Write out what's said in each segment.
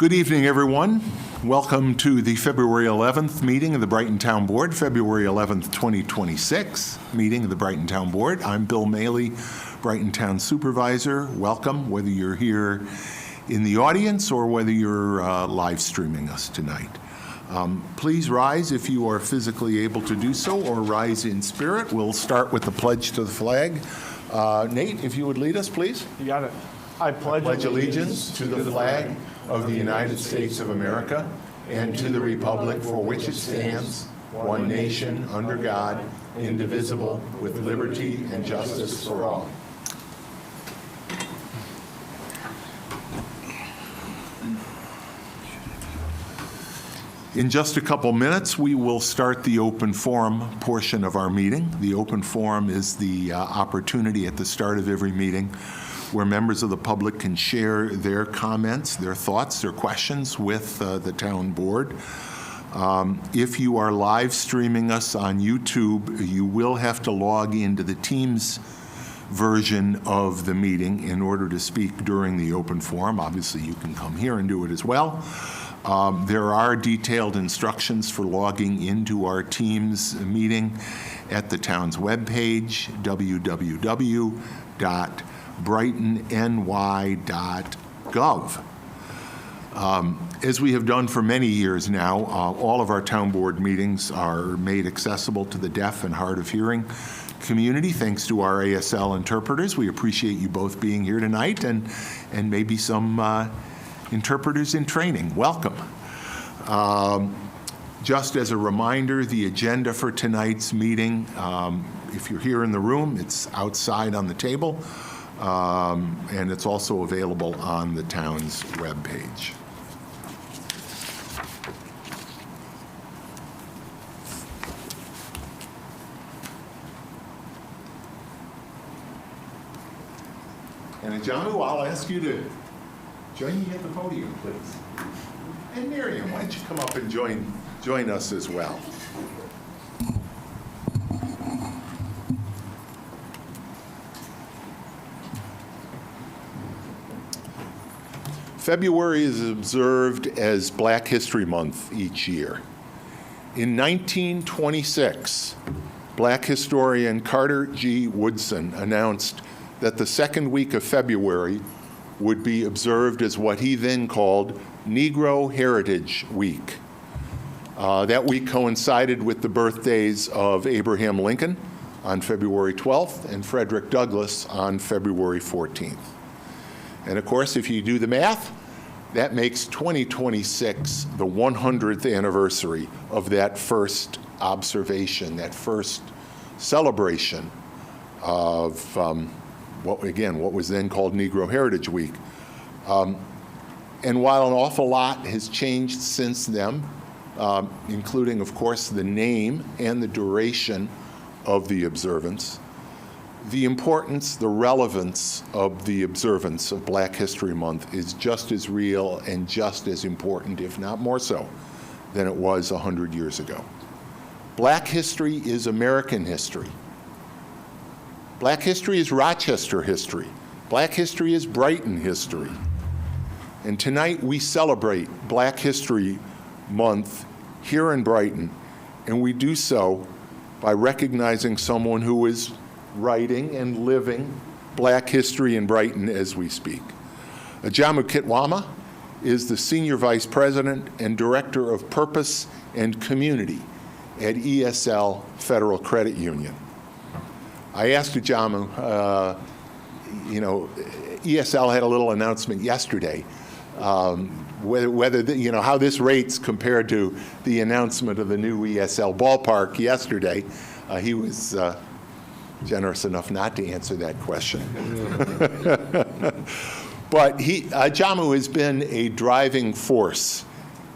Good evening, everyone. Welcome to the February 11th meeting of the Brighton Town Board, February 11th, 2026 meeting of the Brighton Town Board. I'm Bill Maley, Brighton Town Supervisor. Welcome, whether you're here in the audience or whether you're live streaming us tonight. Please rise if you are physically able to do so, or rise in spirit. We'll start with the pledge to the flag. Nate, if you would lead us, please. You got it. I Pledge allegiance to the flag of the United States of America and to the republic for which it stands, one nation, under God, indivisible, with liberty and justice for all. In just a couple minutes, we will start the open forum portion of our meeting. The open forum is the opportunity at the start of every meeting where members of the public can share their comments, their thoughts, their questions with the town board. If you are live streaming us on YouTube, you will have to log into the Teams version of the meeting in order to speak during the open forum. Obviously, you can come here and do it as well. There are detailed instructions for logging into our Teams meeting at the town's webpage, www.brightony.gov. As we have done for many years now, all of our town board meetings are made accessible to the deaf and hard of hearing community thanks to our ASL interpreters. We appreciate you both being here tonight, and maybe some interpreters in training. Welcome. Just as a reminder, the agenda for tonight's meeting, if you're here in the room, it's outside on the table, and it's also available on the town's webpage. And Ajamu, I'll ask you to join me at the podium, please. And Miriam, why don't you come up and join us as well? February is observed as Black History Month each year. In 1926, Black historian Carter G. Woodson announced that the second week of February would be observed as what he then called Negro Heritage Week. That week coincided with the birthdays of Abraham Lincoln on February 12th and Frederick Douglass on February 14th. And of course, if you do the math, that makes 2026 the 100th anniversary of that first observation, that first celebration of what was then called Negro Heritage Week. And while an awful lot has changed since then, including, of course, the name and the duration of the observance, the importance, the relevance of the observance of Black History Month is just as real and just as important, if not more so, than it was 100 years ago. Black history is American history. Black history is Rochester history. Black history is Brighton history. And tonight we celebrate Black History Month here in Brighton, and we do so by recognizing someone who is writing and living Black history in Brighton as we speak. Ajamu Kitwama is the Senior Vice President and Director of Purpose and Community at ESL Federal Credit Union. I asked Ajamu, ESL had a little announcement yesterday, whether how this rates compared to the announcement of the new ESL ballpark yesterday. He was generous enough not to answer that question. But Ajamu has been a driving force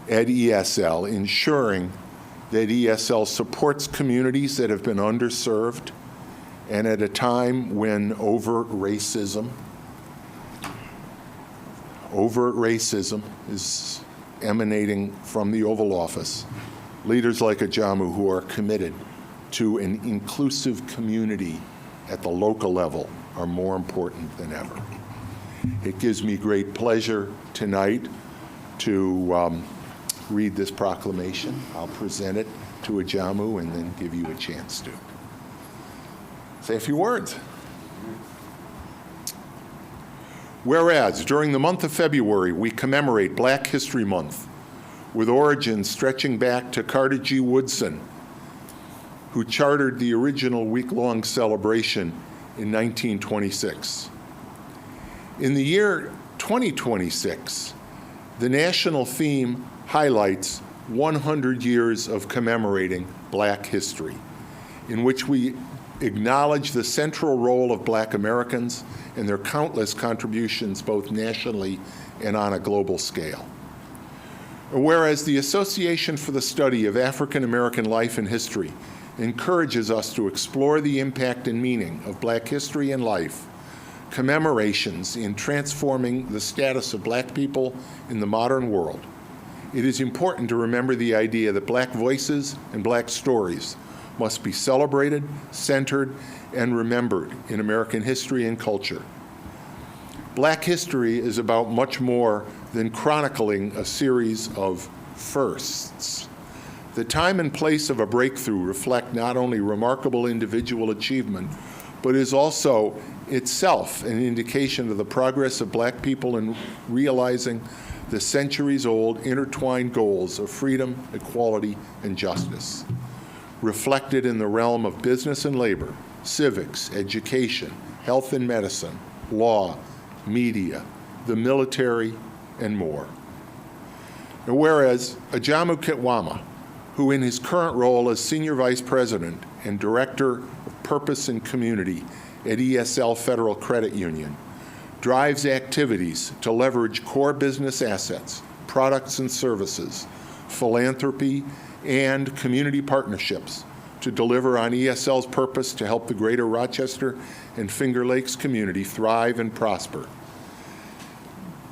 at ESL, ensuring that ESL supports communities that have been underserved, and at a time when overt racism is emanating from the Oval Office. Leaders like Ajamu, who are committed to an inclusive community at the local level, are more important than ever. It gives me great pleasure tonight to read this proclamation. I'll present it to Ajamu and then give you a chance to say a few words. Whereas, during the month of February, we commemorate Black History Month, with origins stretching back to Carter G. Woodson, who chartered the original week-long celebration in 1926. In the year 2026, the national theme highlights 100 years of commemorating Black history, in which we acknowledge the central role of Black Americans and their countless contributions both nationally and on a global scale. Whereas the Association for the Study of African American Life and History encourages us to explore the impact and meaning of Black history and life, commemorations in transforming the status of Black people in the modern world, it is important to remember the idea that Black voices and Black stories must be celebrated, centered, and remembered in American history and culture. Black history is about much more than chronicling a series of firsts. The time and place of a breakthrough reflect not only remarkable individual achievement, but is also itself an indication of the progress of Black people in realizing the centuries-old intertwined goals of freedom, equality, and justice, reflected in the realm of business and labor, civics, education, health and medicine, law, media, the military, and more. And whereas Ajamu Kitwama, who in his current role as Senior Vice President and Director of Purpose and Community at ESL Federal Credit Union, drives activities to leverage core business assets, products and services, philanthropy, and community partnerships to deliver on ESL's purpose to help the greater Rochester and Finger Lakes community thrive and prosper.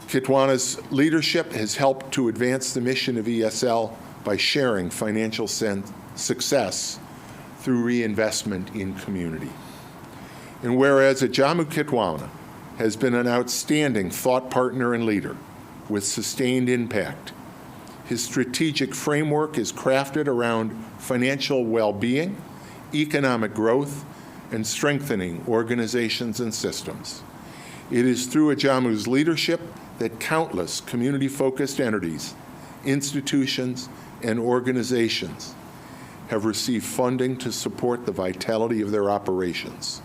Kitwana's leadership has helped to advance the mission of ESL by sharing financial success through reinvestment in community. And whereas Ajamu Kitwana has been an outstanding thought partner and leader with sustained impact, his strategic framework is crafted around financial well-being, economic growth, and strengthening organizations and systems. It is through Ajamu's leadership that countless community-focused entities, institutions, and organizations have received funding to support the vitality of their operations.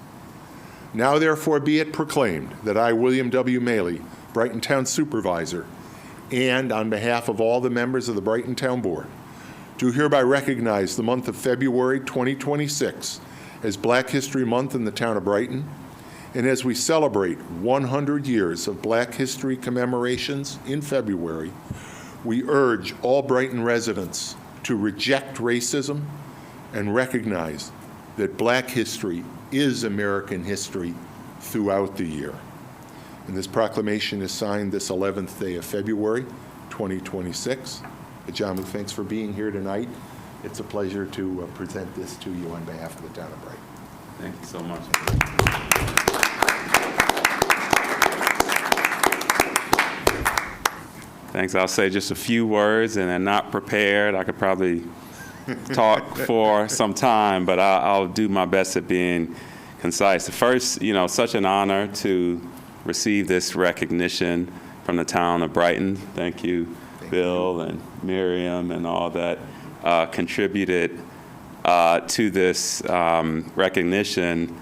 Now, therefore, be it proclaimed that I, William W. Maley, Brighton Town Supervisor, and on behalf of all the members of the Brighton Town Board, do hereby recognize the month of February 2026 as Black History Month in the town of Brighton, and as we celebrate 100 years of Black history commemorations in February, we urge all Brighton residents to reject racism and recognize that Black history is American history throughout the year. And this proclamation is signed this 11th day of February, 2026. Ajamu, thanks for being here tonight. It's a pleasure to present this to you on behalf of the town of Brighton. Thank you so much. Thanks. I'll say just a few words, and I'm not prepared. I could probably talk for some time, but I'll do my best at being concise. First, such an honor to receive this recognition from the town of Brighton. Thank you, Bill and Miriam and all that contributed to this recognition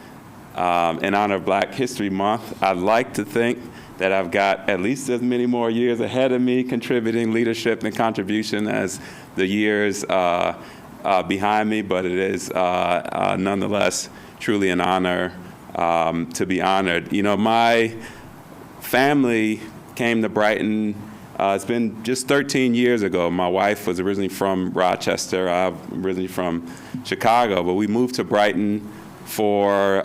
in honor of Black History Month. I'd like to think that I've got at least as many more years ahead of me contributing leadership and contribution as the years behind me, but it is nonetheless truly an honor to be honored. My family came to Brighton, it's been just 13 years ago. My wife was originally from Rochester, I'm originally from Chicago, but we moved to Brighton for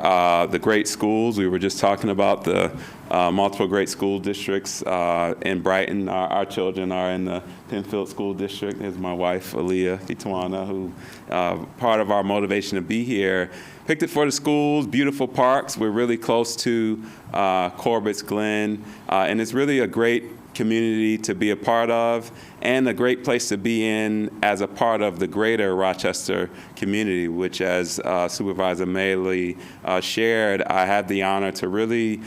the great schools. We were just talking about the multiple great school districts in Brighton. Our children are in the Penfield School District. There's my wife, Aaliyah Kitwana, who part of our motivation to be here. Picked it for the schools, beautiful parks. We're really close to Corbett's Glen, and it's really a great community to be a part of, and a great place to be in as a part of the greater Rochester community, which, as Supervisor Maley shared, I had the honor to really,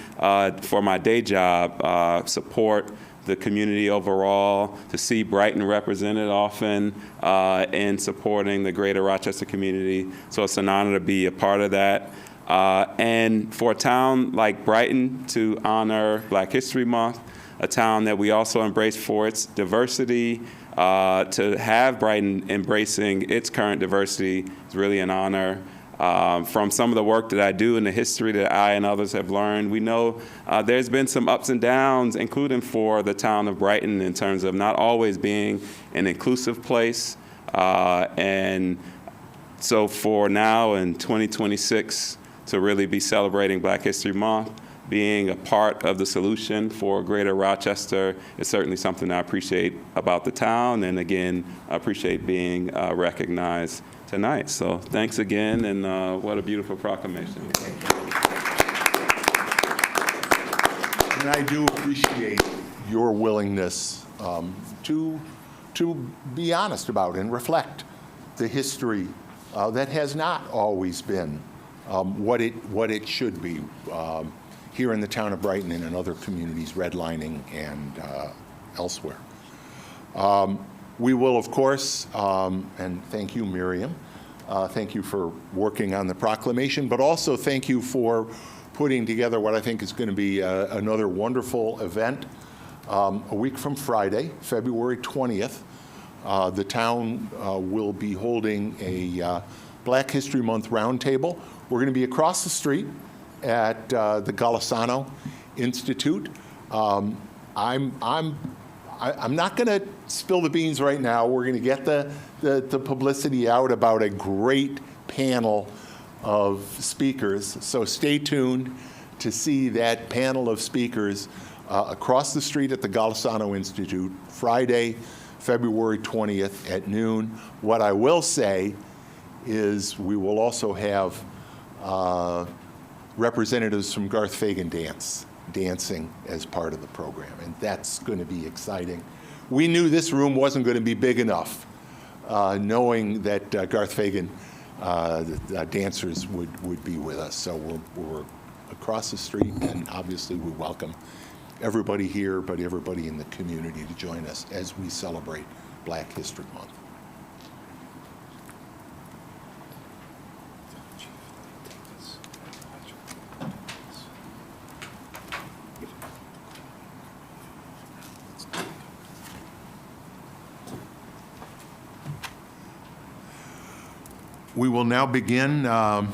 for my day job, support the community overall, to see Brighton represented often in supporting the greater Rochester community. So it's an honor to be a part of that. And for a town like Brighton to honor Black History Month, a town that we also embrace for its diversity, to have Brighton embracing its current diversity is really an honor. From some of the work that I do and the history that I and others have learned, we know there's been some ups and downs, including for the town of Brighton, in terms of not always being an inclusive place. And so for now in 2026, to really be celebrating Black History Month, being a part of the solution for Greater Rochester is certainly something I appreciate about the town, and again, I appreciate being recognized tonight. So thanks again, and what a beautiful proclamation. And I do appreciate your willingness to be honest about and reflect the history that has not always been what it should be here in the town of Brighton and in other communities, redlining and elsewhere. We will, of course, and thank you, Miriam, thank you for working on the proclamation, but also thank you for putting together what I think is going to be another wonderful event. A week from Friday, February 20th, the town will be holding a Black History Month roundtable. We're going to be across the street at the Golisano Institute. I'm not going to spill the beans right now. We're going to get the publicity out about a great panel of speakers. So stay tuned to see that panel of speakers across the street at the Golisano Institute, Friday, February 20th at noon. What I will say is we will also have representatives from Garth Fagan dancing as part of the program, and that's going to be exciting. We knew this room wasn't going to be big enough, knowing that Garth Fagan the dancers would be with us. So we're across the street, and obviously we welcome everybody here, but everybody in the community to join us as we celebrate Black History Month. We will now begin our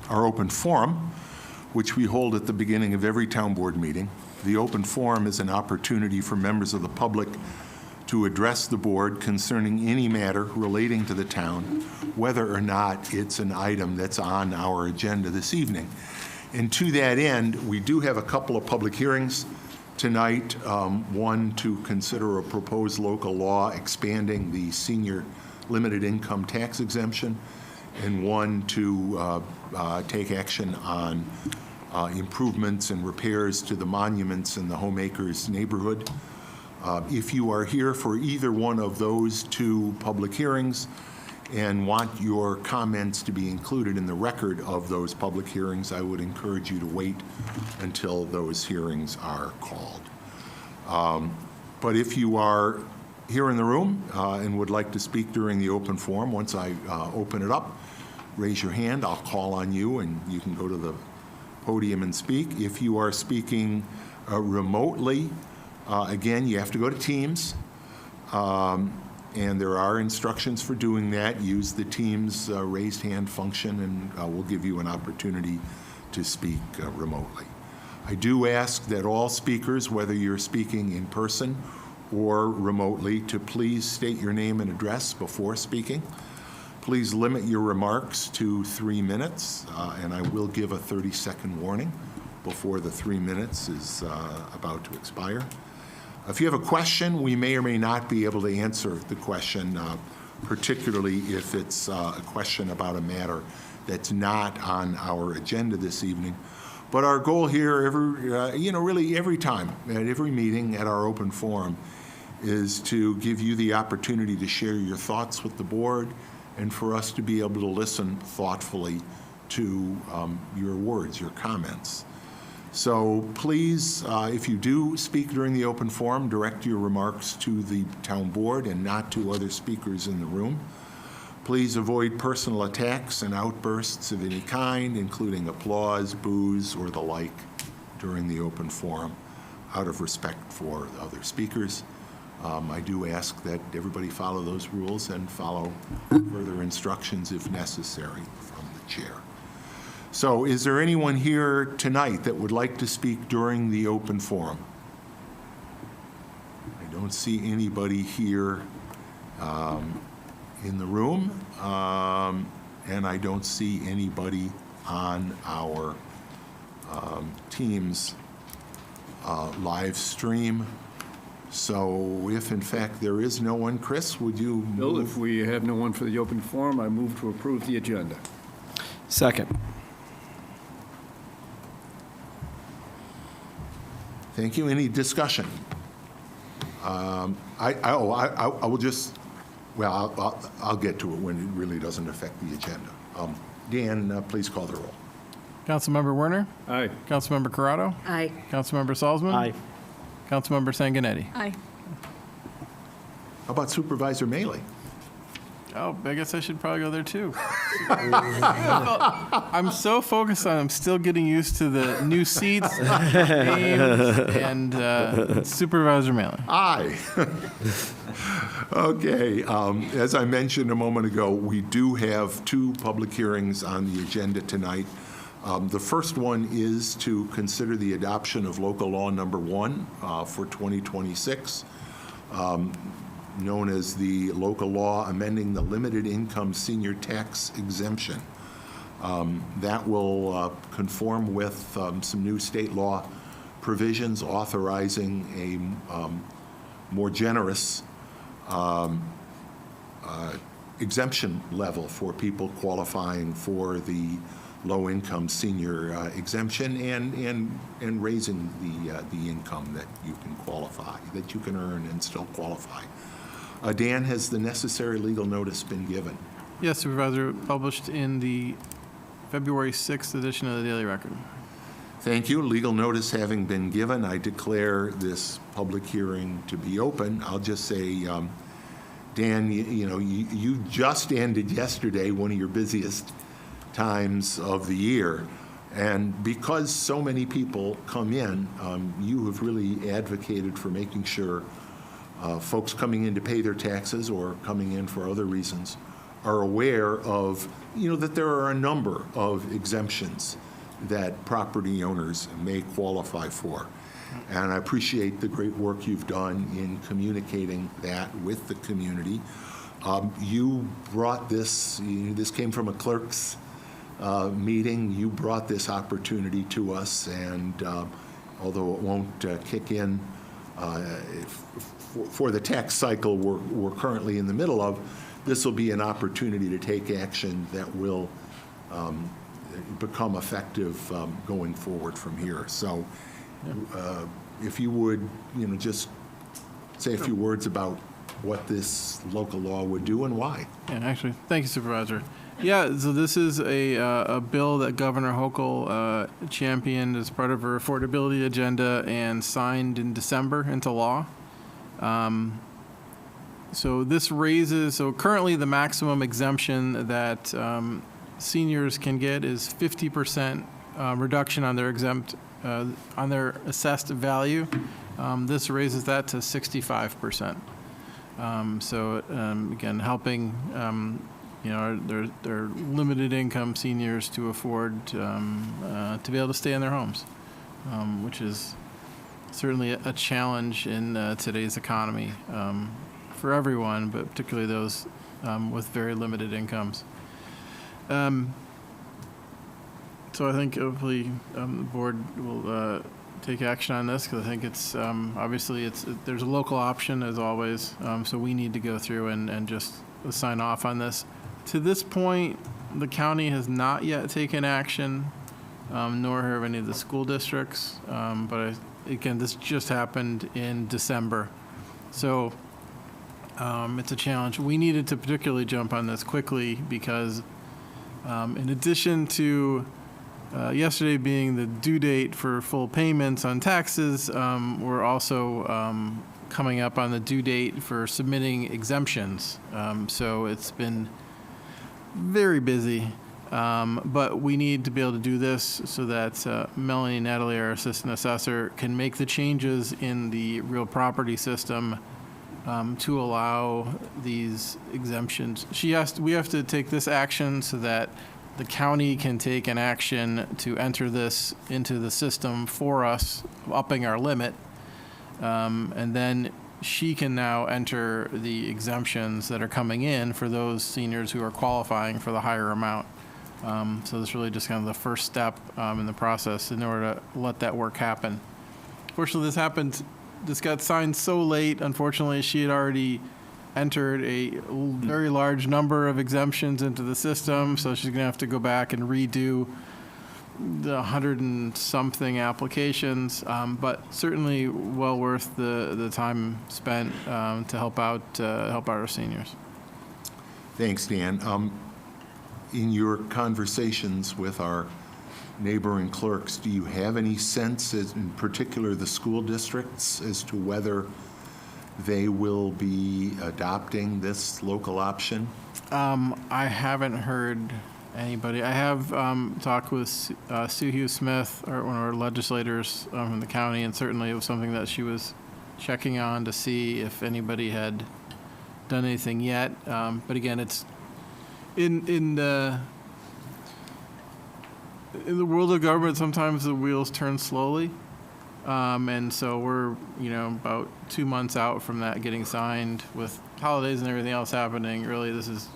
open forum, which we hold at the beginning of every town board meeting. The open forum is an opportunity for members of the public to address the board concerning any matter relating to the town, whether or not it's an item that's on our agenda this evening. And to that end, we do have a couple of public hearings tonight, one to consider a proposed local law expanding the senior limited income tax exemption, and one to take action on improvements and repairs to the monuments in the Homeacres neighborhood. If you are here for either one of those two public hearings and want your comments to be included in the record of those public hearings, I would encourage you to wait until those hearings are called. But if you are here in the room and would like to speak during the open forum, once I open it up, raise your hand, I'll call on you, and you can go to the podium and speak. If you are speaking remotely, again, you have to go to Teams, and there are instructions for doing that. Use the Teams raised hand function, and we'll give you an opportunity to speak remotely. I do ask that all speakers, whether you're speaking in person or remotely, to please state your name and address before speaking. Please limit your remarks to 3 minutes, and I will give a 30-second warning before the 3 minutes is about to expire. If you have a question, we may or may not be able to answer the question, particularly if it's a question about a matter that's not on our agenda this evening. But our goal here, really every time, at every meeting, at our open forum, is to give you the opportunity to share your thoughts with the board and for us to be able to listen thoughtfully to your words, your comments. So please, if you do speak during the open forum, direct your remarks to the town board and not to other speakers in the room. Please avoid personal attacks and outbursts of any kind, including applause, boos, or the like during the open forum, out of respect for other speakers. I do ask that everybody follow those rules and follow further instructions if necessary from the chair. So is there anyone here tonight that would like to speak during the open forum? I don't see anybody here in the room, and I don't see anybody on our Teams live stream. So if, in fact, there is no one, Chris, would you move? Bill, if we have no one for the open forum, I move to approve the agenda. Second. Thank you. Any discussion? I will just, well, I'll get to it when it really doesn't affect the agenda. Dan, please call the roll. Councilmember Werner? Aye. Councilmember Corrado? Aye. Councilmember Salzman? Aye. Councilmember Sanguinetti? Aye. How about Supervisor Maley? Oh, I guess I should probably go there too. I'm so focused on, I'm still getting used to the new seats, names, and Supervisor Maley. Aye. Okay. As I mentioned a moment ago, we do have two public hearings on the agenda tonight. The first one is to consider the adoption of local law number 1 for 2026, known as the local law amending the limited income senior tax exemption. That will conform with some new state law provisions authorizing a more generous exemption level for people qualifying for the low-income senior exemption and raising the income that you can qualify, that you can earn and still qualify. Dan, has the necessary legal notice been given? Yes, Supervisor, published in the February 6th edition of the Daily Record. Thank you. Legal notice having been given, I declare this public hearing to be open. I'll just say, Dan, you just ended yesterday one of your busiest times of the year. And because so many people come in, you have really advocated for making sure folks coming in to pay their taxes or coming in for other reasons are aware of, that there are a number of exemptions that property owners may qualify for. And I appreciate the great work you've done in communicating that with the community. You brought this came from a clerk's meeting. You brought this opportunity to us, and although it won't kick in for the tax cycle we're currently in the middle of, this will be an opportunity to take action that will become effective going forward from here. So if you would, just say a few words about what this local law would do and why. Yeah, actually, thank you, Supervisor. Yeah, so this is a bill that Governor Hochul championed as part of her affordability agenda and signed in December into law. So this raises, currently the maximum exemption that seniors can get is 50% reduction on their on their assessed value. This raises that to 65%. Again, helping they're limited income seniors to afford to be able to stay in their homes, which is certainly a challenge in today's economy for everyone, but particularly those with very limited incomes. So I think hopefully the board will take action on this, because I think it's obviously there's a local option as always, so we need to go through and just sign off on this. To this point, the county has not yet taken action nor have any of the school districts. But again, this just happened in December. So it's a challenge. We needed to particularly jump on this quickly because in addition to yesterday being the due date for full payments on taxes, we're also coming up on the due date for submitting exemptions. So it's been very busy, but we need to be able to do this so that Melanie and Natalie, our assistant assessor, can make the changes in the real property system to allow these exemptions. We have to take this action so that the county can take an action to enter this into the system for us, upping our limit. And then she can now enter the exemptions that are coming in for those seniors who are qualifying for the higher amount. So this is really just kind of the first step in the process in order to let that work happen. Fortunately, this got signed so late. Unfortunately, she had already entered a very large number of exemptions into the system, so she's going to have to go back and redo the 100 and something applications, but certainly well worth the time spent to help out our seniors. Thanks, Dan. In your conversations with our neighboring clerks, do you have any sense, in particular the school districts, as to whether they will be adopting this local option? I haven't heard anybody. I have talked with Sue Hughes Smith, one of our legislators from the county, and certainly it was something that she was checking on to see if anybody had done anything yet. But again, it's in the world of government, sometimes the wheels turn slowly. And so we're, about 2 months out from that getting signed with holidays and everything else happening. Really, this is,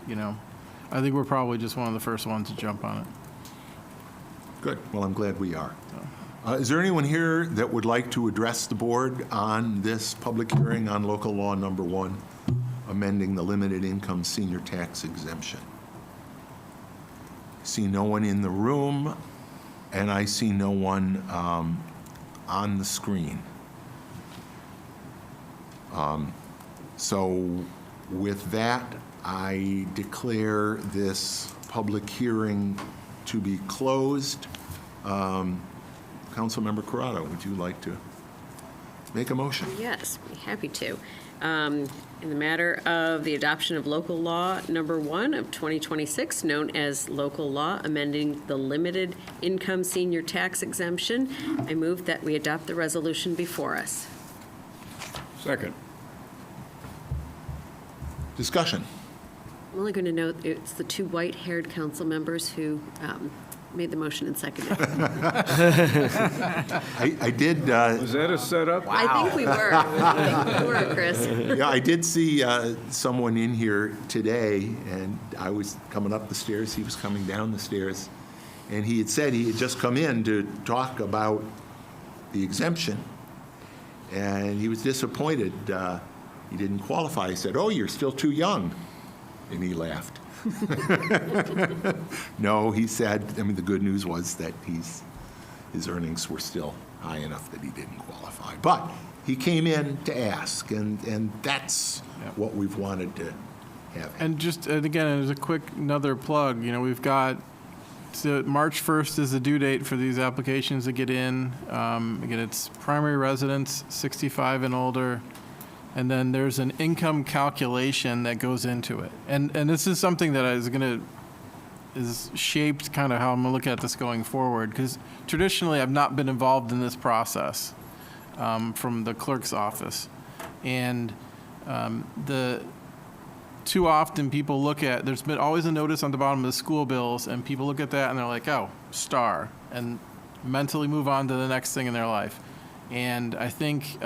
I think we're probably just one of the first ones to jump on it. Good. Well, I'm glad we are. Is there anyone here that would like to address the board on this public hearing on local law number 1, amending the limited income senior tax exemption? See no one in the room, and I see no one on the screen. So with that, I declare this public hearing to be closed. Councilmember Corrado, would you like to make a motion? Yes, be happy to. In the matter of the adoption of local law number 1 of 2026, known as local law amending the limited income senior tax exemption, I move that we adopt the resolution before us. Second. Discussion. I'm only going to note it's the 2 white-haired council members who made the motion and seconded it. I did. Was that a setup? I think we were. I think we were, Chris. Yeah, I did see someone in here today, and I was coming up the stairs. He was coming down the stairs, and he had said he had just come in to talk about the exemption, and he was disappointed he didn't qualify. He said, "Oh, you're still too young," and he laughed. No, he said, the good news was that his earnings were still high enough that he didn't qualify. But he came in to ask, and that's what we've wanted to have. And again, as a quick another plug, we've got March 1st is the due date for these applications to get in. Again, it's primary residents, 65 and older. And then there's an income calculation that goes into it. And this is something that is shaped kind of how I'm going to look at this going forward, because traditionally I've not been involved in this process from the clerk's office. And too often people look at, there's been always a notice on the bottom of the school bills, and people look at that and they're like, oh, star, and mentally move on to the next thing in their life. And I think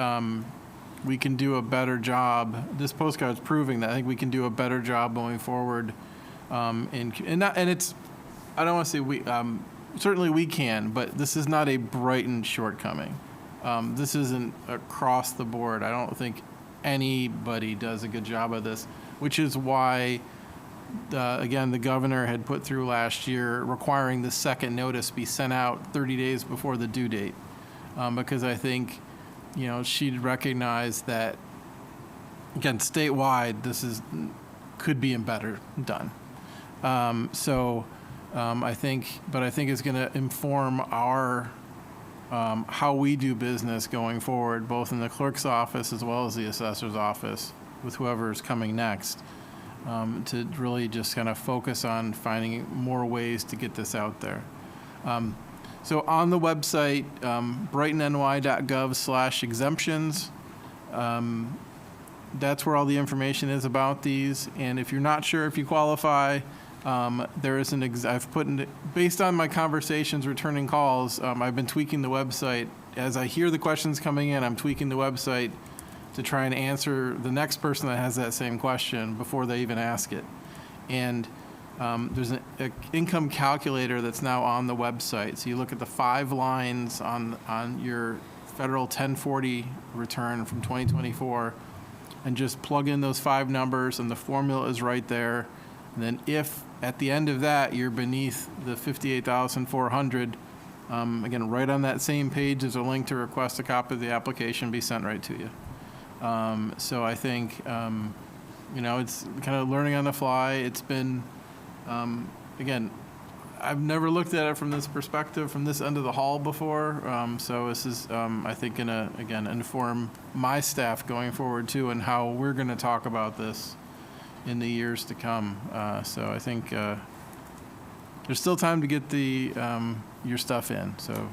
we can do a better job. This postcard's proving that. I think we can do a better job going forward. I don't want to say we. Certainly we can, but this is not a Brighton shortcoming. This isn't across the board. I don't think anybody does a good job of this, which is why again, the governor had put through last year requiring the second notice be sent out 30 days before the due date. Because I think, she'd recognize that, again, statewide, could be better done. I think it's going to inform our how we do business going forward, both in the clerk's office as well as the assessor's office, with whoever is coming next, to really just kind of focus on finding more ways to get this out there. So on the website, brightonny.gov/exemptions, that's where all the information is about these. And if you're not sure if you qualify, there is I've put in, based on my conversations, returning calls, I've been tweaking the website. As I hear the questions coming in, I'm tweaking the website to try and answer the next person that has that same question before they even ask it. And there's an income calculator that's now on the website. So you look at the 5 lines on your federal 1040 return from 2024 and just plug in those 5 numbers, and the formula is right there. And then if at the end of that you're beneath the 58,400, again, right on that same page is a link to request a copy of the application be sent right to you. So I think, it's kind of learning on the fly. It's been, again, I've never looked at it from this perspective, from this end of the hall before. So this is, I think, going to, again, inform my staff going forward, too, and how we're going to talk about this in the years to come. So I think there's still time to get your stuff in. So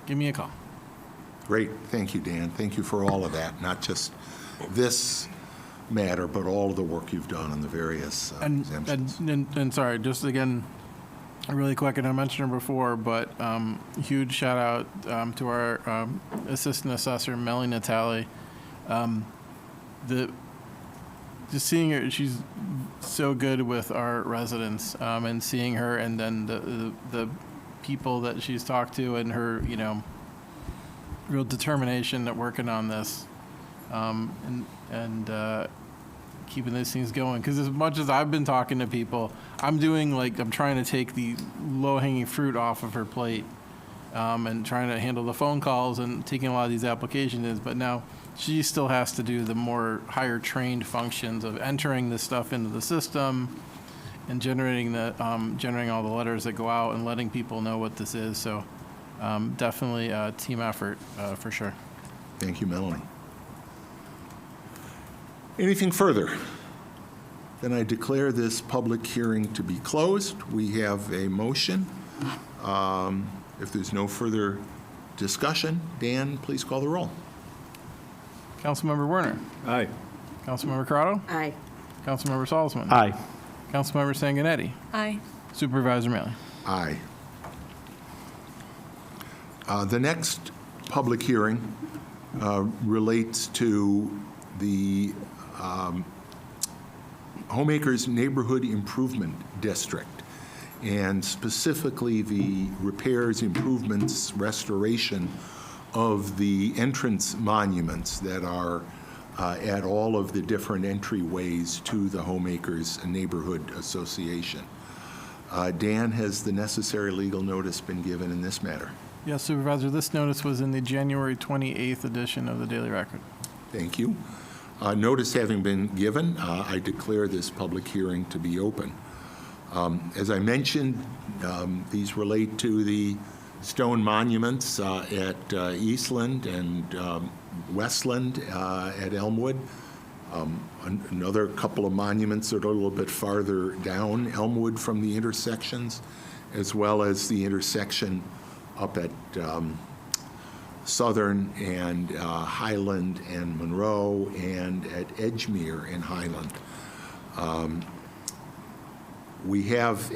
give me a call. Great. Thank you, Dan. Thank you for all of that, not just this matter, but all of the work you've done on the various exemptions. And sorry, just again, really quick, and I mentioned her before, but huge shout out to our assistant assessor, Melanie Natali. Just seeing her, she's so good with our residents, and seeing her, and then the people that she's talked to, and her, real determination at working on this, and keeping these things going. Because as much as I've been talking to people, I'm trying to take the low-hanging fruit off of her plate, and trying to handle the phone calls and taking a lot of these applications. But now she still has to do the more higher trained functions of entering this stuff into the system and generating all the letters that go out and letting people know what this is. So definitely a team effort for sure. Thank you, Melanie. Anything further? Then I declare this public hearing to be closed. We have a motion. If there's no further discussion, Dan, please call the roll. Councilmember Werner. Aye. Councilmember Corrado. Aye. Councilmember Salzman. Aye. Councilmember Sanguinetti. Aye. Supervisor Mealy. Aye. The next public hearing relates to the Homeacres Neighborhood Improvement District, and specifically the repairs, improvements, restoration of the entrance monuments that are at all of the different entryways to the Homeacres Neighborhood Association. Dan, has the necessary legal notice been given in this matter? Yes, Supervisor, this notice was in the January 28th edition of the Daily Record. Thank you. Notice having been given, I declare this public hearing to be open. As I mentioned, these relate to the stone monuments at Eastland and Westland at Elmwood. Another couple of monuments that are a little bit farther down Elmwood from the intersections, as well as the intersection up at Southern and Highland and Monroe, and at Edgemere and Highland. We have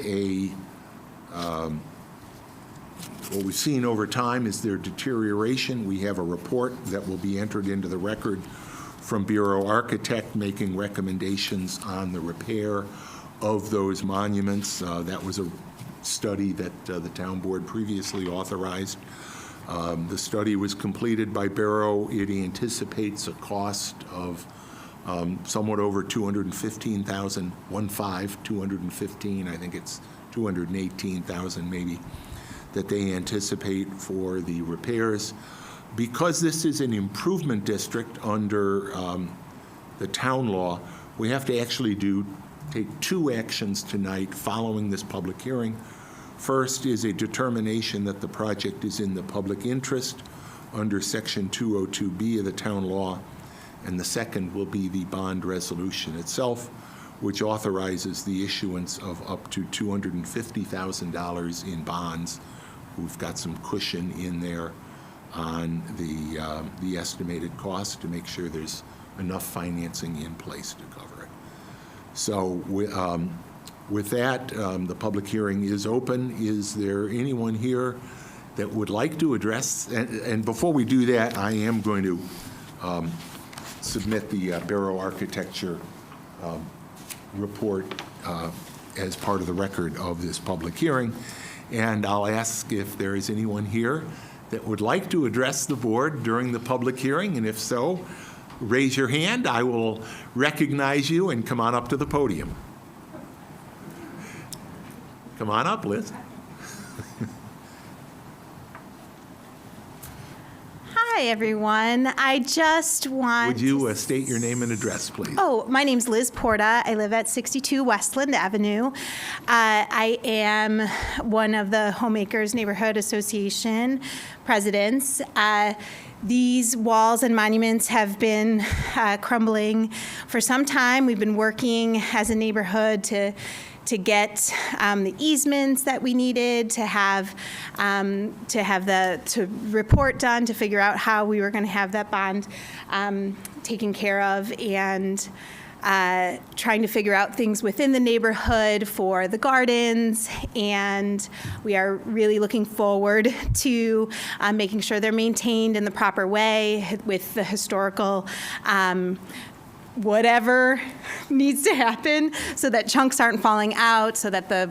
what we've seen over time is their deterioration. We have a report that will be entered into the record from Bureau Architect making recommendations on the repair of those monuments. That was a study that the town board previously authorized. The study was completed by Bureau. It anticipates a cost of somewhat over 215,000, 215, I think it's 218,000 maybe, that they anticipate for the repairs. Because this is an improvement district under the town law, we have to actually take two actions tonight following this public hearing. First is a determination that the project is in the public interest under Section 202B of the town law, and the second will be the bond resolution itself, which authorizes the issuance of up to $250,000 in bonds. We've got some cushion in there on the estimated cost to make sure there's enough financing in place to cover it. So with that, the public hearing is open. Is there anyone here that would like to address? And before we do that, I am going to submit the Barrow Architecture report as part of the record of this public hearing. And I'll ask if there is anyone here that would like to address the board during the public hearing, and if so, raise your hand. I will recognize you and come on up to the podium. Come on up, Liz. Hi, everyone. I just want Would you state your name and address, please? Oh, my name's Liz Porta. I live at 62 Westland Avenue. I am one of the Homemakers Neighborhood Association presidents. These walls and monuments have been crumbling for some time. We've been working as a neighborhood to get the easements that we needed, to have the report done, to figure out how we were going to have that bond taken care of, and trying to figure out things within the neighborhood for the gardens. And we are really looking forward to making sure they're maintained in the proper way with the historical whatever needs to happen, so that chunks aren't falling out, so that the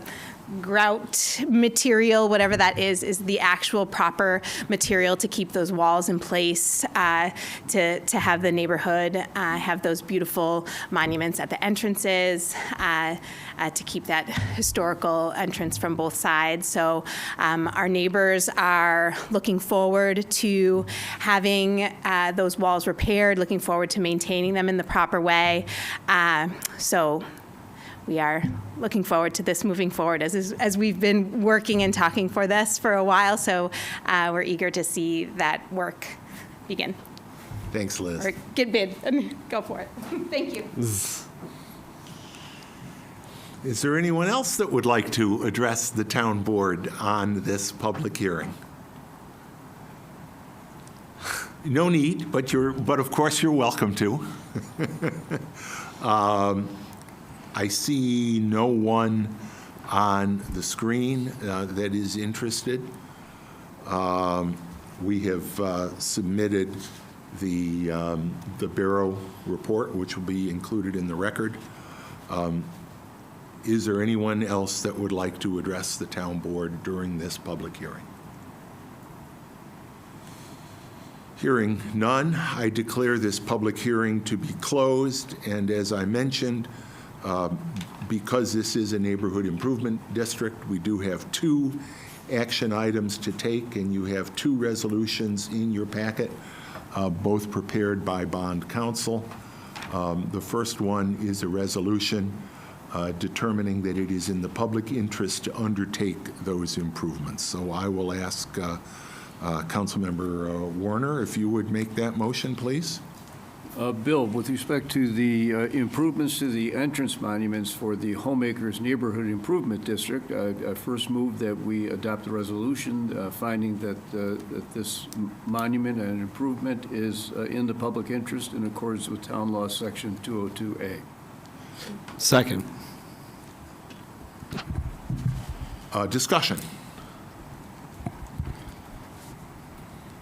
grout material, whatever that is the actual proper material to keep those walls in place, to have the neighborhood have those beautiful monuments at the entrances, to keep that historical entrance from both sides. So our neighbors are looking forward to having those walls repaired, looking forward to maintaining them in the proper way. So we are looking forward to this moving forward as we've been working and talking for this for a while. So we're eager to see that work begin. Thanks, Liz. Or get bid and go for it. Thank you. Is there anyone else that would like to address the town board on this public hearing? No need, but of course you're welcome to. I see no one on the screen that is interested. We have submitted the Barrow report, which will be included in the record. Is there anyone else that would like to address the town board during this public hearing? Hearing none, I declare this public hearing to be closed, and as I mentioned, because this is a neighborhood improvement district, we do have two action items to take, and you have two resolutions in your packet, both prepared by bond counsel. The first one is a resolution determining that it is in the public interest to undertake those improvements. So I will ask Councilmember Warner if you would make that motion, please. Bill, with respect to the improvements to the entrance monuments for the Homemakers Neighborhood Improvement District, I first move that we adopt a resolution finding that this monument and improvement is in the public interest in accordance with Town Law Section 202A. Second. Discussion.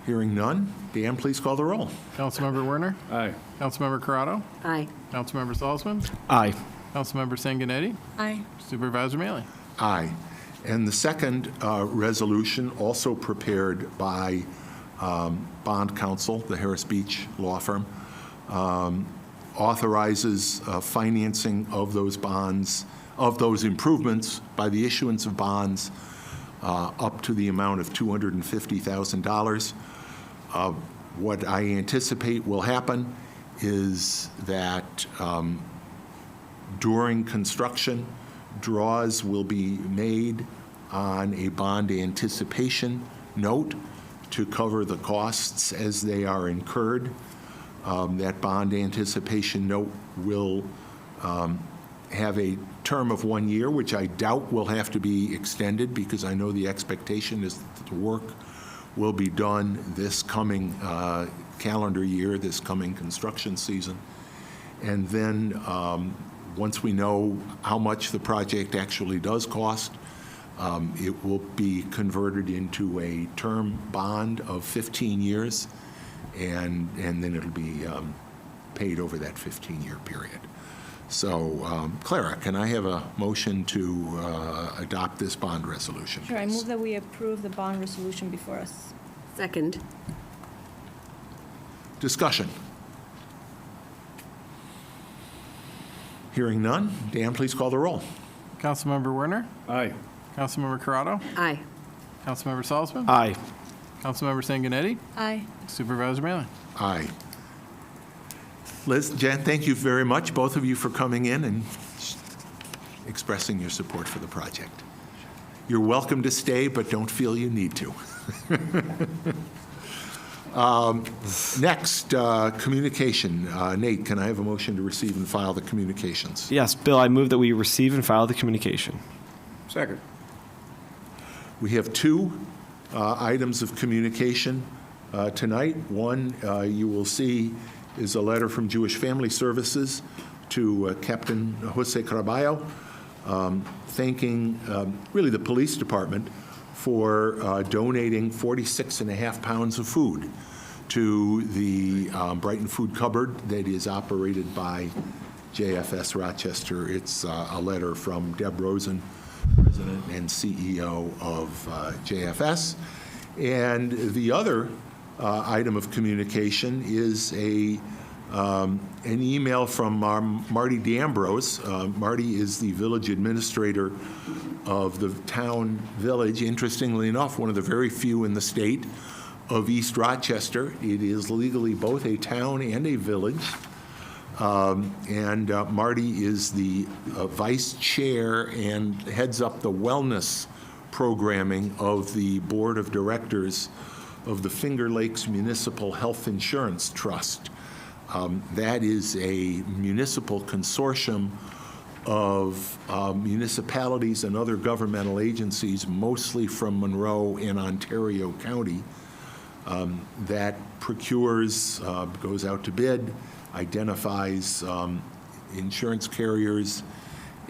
Hearing none, Dan, please call the roll. Councilmember Werner? Aye. Councilmember Corrado? Aye. Councilmember Salzman? Aye. Councilmember Sanguinetti? Aye. Supervisor Mealy? Aye. And the second resolution, also prepared by bond counsel, the Harris Beach law firm, authorizes financing of those bonds, of those improvements by the issuance of bonds up to the amount of $250,000. What I anticipate will happen is that during construction, draws will be made on a bond anticipation note to cover the costs as they are incurred. That bond anticipation note will have a term of 1 year, which I doubt will have to be extended because I know the expectation is that the work will be done this coming calendar year, this coming construction season. And then once we know how much the project actually does cost, it will be converted into a term bond of 15 years, and then it'll be paid over that 15-year period. So, Clara, can I have a motion to adopt this bond resolution? Sure, I please? move that we approve the bond resolution before us. Second. Discussion. Hearing none, Dan, please call the roll. Councilmember Werner? Aye. Councilmember Corrado? Aye. Councilmember Salzman? Aye. Councilmember Sanguinetti? Aye. Supervisor Mailer? Aye. Liz, Jen, thank you very much, both of you, for coming in and expressing your support for the project. You're welcome to stay, but don't feel you need to. Next, communication. Nate, can I have a motion to receive and file the communications? Yes, Bill, I move that we receive and file the communication. Second. We have two items of communication tonight. One, you will see, is a letter from Jewish Family Services to Captain Jose Caraballo, thanking really the police department for donating 46.5 pounds of food to the Brighton Food Cupboard that is operated by JFS Rochester. It's a letter from Deb Rosen, President and CEO of JFS. And the other item of communication is an email from Marty D'Ambrose. Marty is the village administrator of the town village. Interestingly enough, one of the very few in the state of East Rochester. It is legally both a town and a village. Marty is the vice chair and heads up the wellness programming of the board of directors of the Finger Lakes Municipal Health Insurance Trust. That is a municipal consortium of municipalities and other governmental agencies, mostly from Monroe and Ontario County, that procures, goes out to bid, identifies insurance carriers,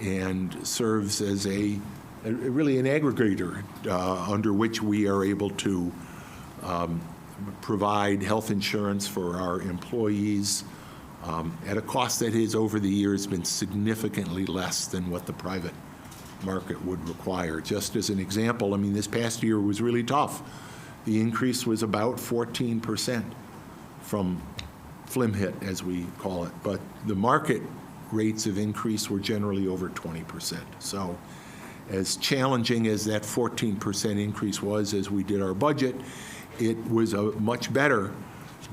and serves as really an aggregator under which we are able to provide health insurance for our employees at a cost that has over the years been significantly less than what the private market would require. Just as an example, I mean, this past year was really tough. The increase was about 14% from FLIM-HIT, as we call it, but the market rates of increase were generally over 20%. So as challenging as that 14% increase was as we did our budget, it was a much better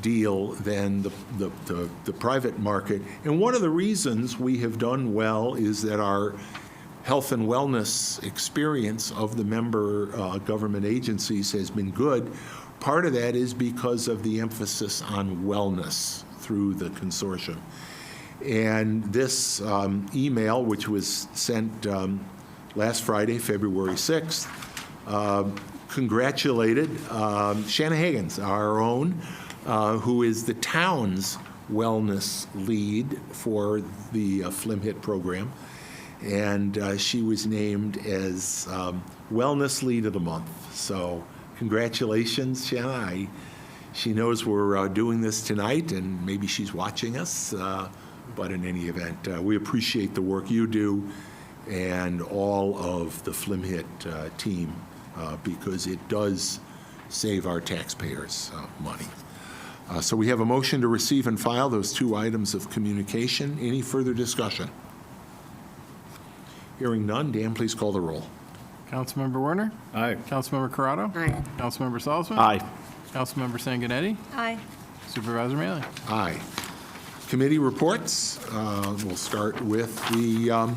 deal than the private market. And one of the reasons we have done well is that our health and wellness experience of the member government agencies has been good. Part of that is because of the emphasis on wellness through the consortium. And this email, which was sent last Friday, February 6th, congratulated Shanna Higgins, our own, who is the town's wellness lead for the FLIM-HIT program. And she was named as Wellness Lead of the Month. So congratulations, Shanna. She knows we're doing this tonight, and maybe she's watching us. But in any event, we appreciate the work you do and all of the FLIM-HIT team because it does save our taxpayers money. So we have a motion to receive and file those 2 items of communication. Any further discussion? Hearing none, Dan, please call the roll. Councilmember Werner? Aye. Councilmember Corrado? Aye. Councilmember Salzman? Aye. Councilmember Sanguinetti? Aye. Supervisor Mealy? Aye. Committee reports. We'll start with the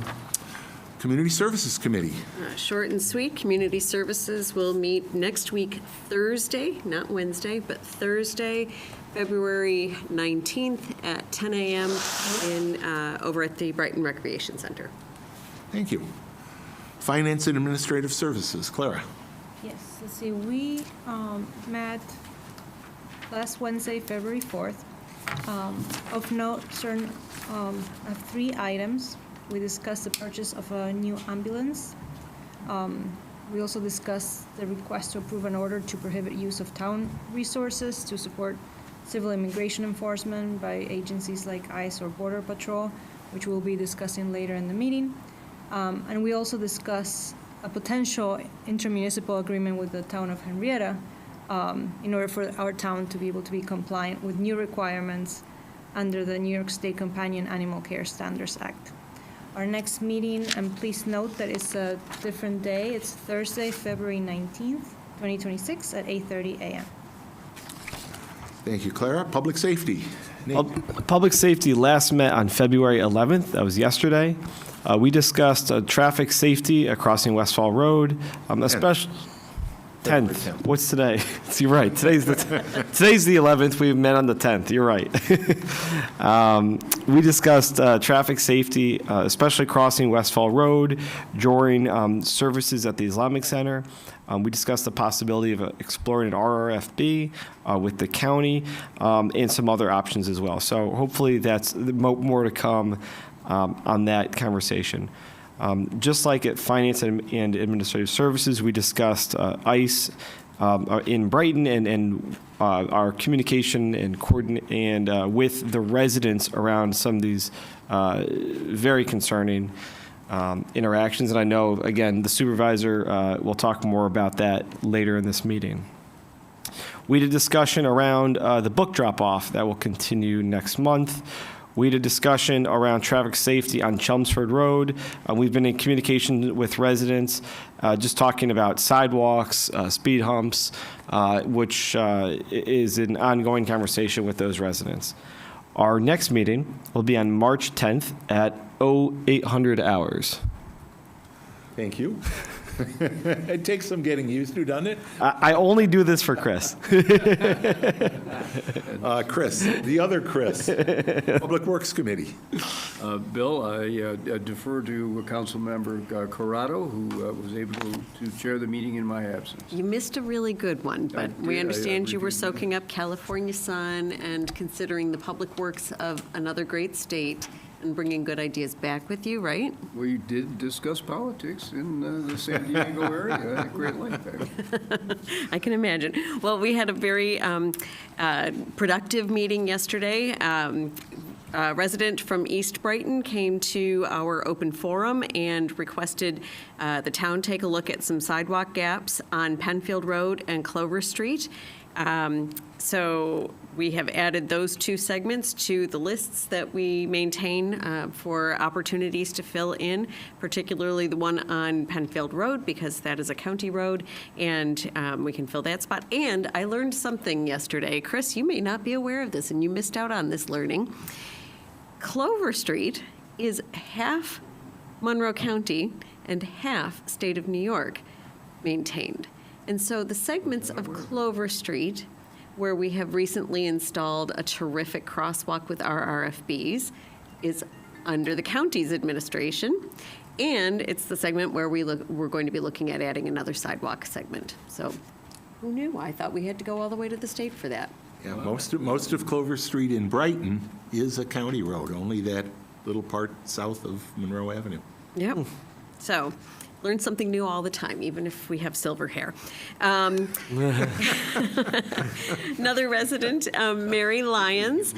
Community Services Committee. Short and sweet, Community Services will meet next week, Thursday, not Wednesday, but Thursday, February 19th at 10 a.m. Over at the Brighton Recreation Center. Thank you. Finance and Administrative Services. Clara. Yes, let's see, we met last Wednesday, February 4th. Of note, certain, of 3 items. We discussed the purchase of a new ambulance. We also discussed the request to approve an order to prohibit use of town resources to support civil immigration enforcement by agencies like ICE or Border Patrol, which we'll be discussing later in the meeting. And we also discussed a potential intermunicipal agreement with the town of Henrietta in order for our town to be able to be compliant with new requirements under the New York State Companion Animal Care Standards Act. Our next meeting, and please note that it's a different day, it's Thursday, February 19th, 2026 at 8:30 a.m. Thank you, Clara. Public Safety. Nate. Public Safety last met on February 11th. That was yesterday. We discussed traffic safety crossing Westfall Road, especially 10th. What's today? You're right. Today's the 11th. We met on the 10th. You're right. We discussed traffic safety, especially crossing Westfall Road during services at the Islamic Center. We discussed the possibility of exploring an RRFB with the county and some other options as well. So hopefully that's more to come on that conversation. Just like at Finance and Administrative Services, we discussed ICE in Brighton and our communication and with the residents around some of these very concerning interactions. And I know, again, the supervisor will talk more about that later in this meeting. We did a discussion around the book drop-off that will continue next month. We had a discussion around traffic safety on Chelmsford Road. We've been in communication with residents, just talking about sidewalks, speed humps, which is an ongoing conversation with those residents. Our next meeting will be on March 10th at 0800 hours. Thank you. It takes some getting used to, doesn't it? I only do this for Chris. Chris, the other Chris, Public Works Committee. Bill, I defer to Councilmember Corrado, who was able to chair the meeting in my absence. You missed a really good one, but we did. understand you were reviewed soaking up California sun and considering the public works of another great state and bringing good ideas back with you, right? We did discuss politics in the San Diego area at great length. I can imagine. Well, we had a very productive meeting yesterday. A resident from East Brighton came to our open forum and requested the town take a look at some sidewalk gaps on Penfield Road and Clover Street. So we have added those 2 segments to the lists that we maintain for opportunities to fill in, particularly the one on Penfield Road, because that is a county road, and we can fill that spot. And I learned something yesterday. Chris, you may not be aware of this, and you missed out on this learning. Clover Street is half Monroe County and half State of New York maintained. And so the segments of Clover Street, where we have recently installed a terrific crosswalk with our RFBs, is under the county's administration. And it's the segment where we're going to be looking at adding another sidewalk segment. So who knew? I thought we had to go all the way to the state for that. Yeah, most of Clover Street in Brighton is a county road, only that little part south of Monroe Avenue. Yep. So learn something new all the time, even if we have silver hair. Another resident, Mary Lyons,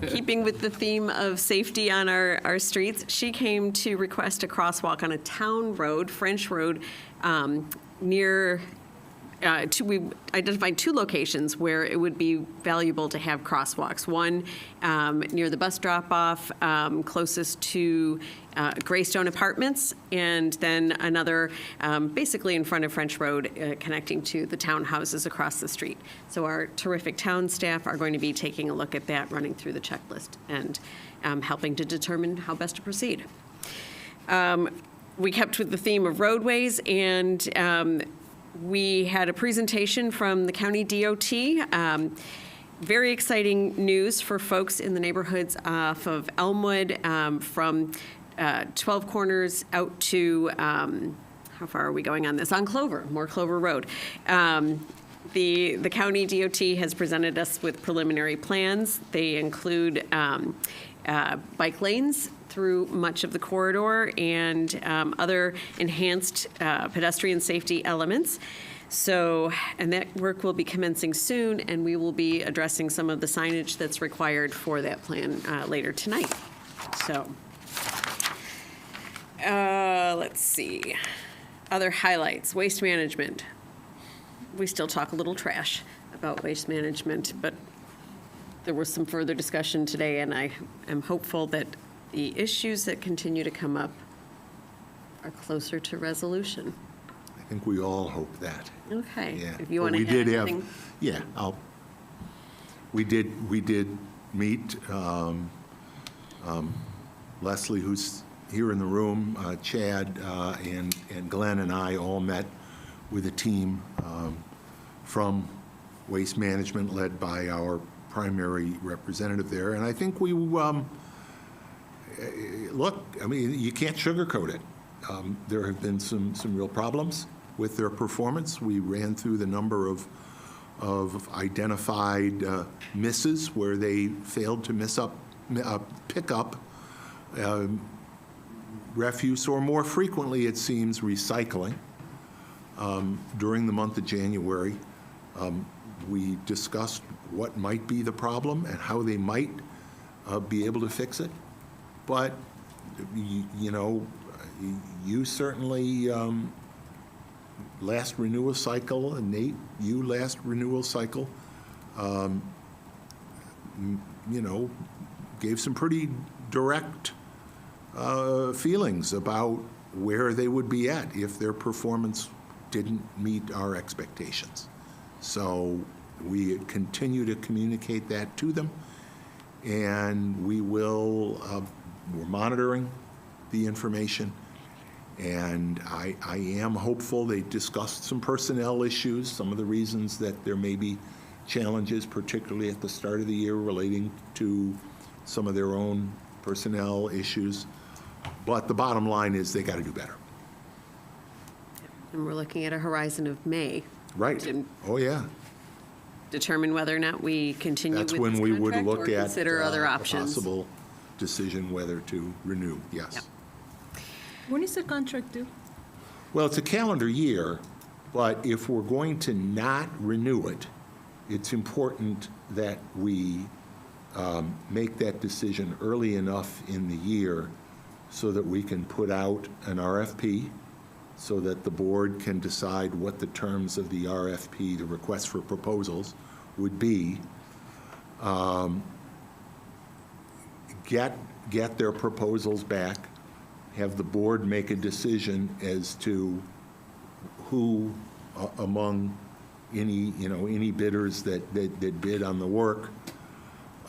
keeping with the theme of safety on our streets, she came to request a crosswalk on a town road, French Road, near we identified 2 locations where it would be valuable to have crosswalks. One near the bus drop-off, closest to Greystone Apartments, and then another basically in front of French Road, connecting to the townhouses across the street. So our terrific town staff are going to be taking a look at that, running through the checklist, and helping to determine how best to proceed. We kept with the theme of roadways, and we had a presentation from the county DOT. Very exciting news for folks in the neighborhoods off of Elmwood, from 12 Corners out to, how far are we going on this? On Clover, more Clover Road. The county DOT has presented us with preliminary plans. They include bike lanes through much of the corridor and other enhanced pedestrian safety elements. So, and that work will be commencing soon, and we will be addressing some of the signage that's required for that plan later tonight. So, let's see. Other highlights, waste management. We still talk a little trash about waste management, but there was some further discussion today, and I am hopeful that the issues that continue to come up are closer to resolution. I think we all hope that. Okay. Yeah. If you But want to we add did have- anything. Yeah, we did meet Leslie, who's here in the room, Chad, and Glenn and I all met with a team from Waste Management led by our primary representative there. And I think we, look, I mean, you can't sugarcoat it. There have been some real problems with their performance. We ran through the number of identified misses where they failed to pick up refuse, or more frequently, it seems, recycling. During the month of January, we discussed what might be the problem and how they might be able to fix it. But, you know, you certainly, last renewal cycle, and Nate, you last renewal cycle, you know, gave some pretty direct feelings about where they would be at if their performance didn't meet our expectations. So we continue to communicate that to them, and we will, we're monitoring the information, and I am hopeful. They discussed some personnel issues, some of the reasons that there may be challenges, particularly at the start of the year, relating to some of their own personnel issues. But the bottom line is they got to do better. And we're looking at a horizon of May. Right. To Oh, yeah. determine whether or not we continue with That's this when we would contract look or at consider other a options. possible decision whether to renew, yes. Yep. When is the contract due? Well, it's a calendar year, but if we're going to not renew it, it's important that we make that decision early enough in the year so that we can put out an RFP, so that the board can decide what the terms of the RFP, the request for proposals, would be. Get their proposals back, have the board make a decision as to who among any bidders that bid on the work,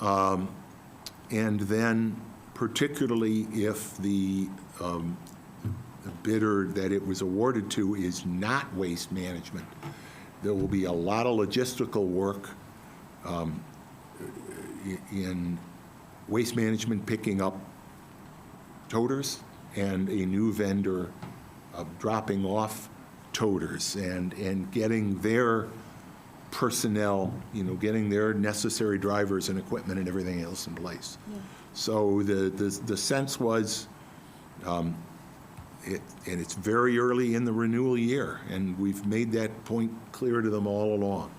and then particularly if the bidder that it was awarded to is not Waste Management, there will be a lot of logistical work in Waste Management picking up toters and a new vendor dropping off toters and getting their personnel, getting their necessary drivers and equipment and everything else in place. Yeah. So the sense was, and it's very early in the renewal year, and we've made that point clear to them all along,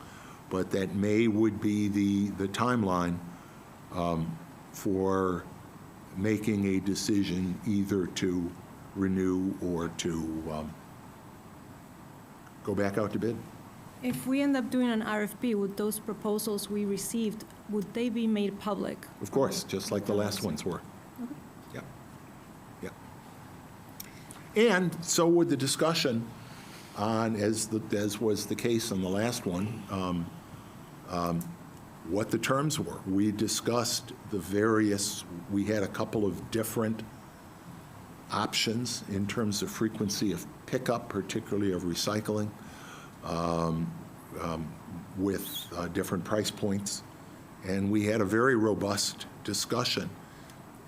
but that May would be the timeline for making a decision either to renew or to go back out to bid. If we end up doing an RFP, would those proposals we received, would they be made public? Of course, just like the last ones were. Yep. Yep. And so would the discussion on, as was the case in the last one, what the terms were. We discussed we had a couple of different options in terms of frequency of pickup, particularly of recycling, with different price points. And we had a very robust discussion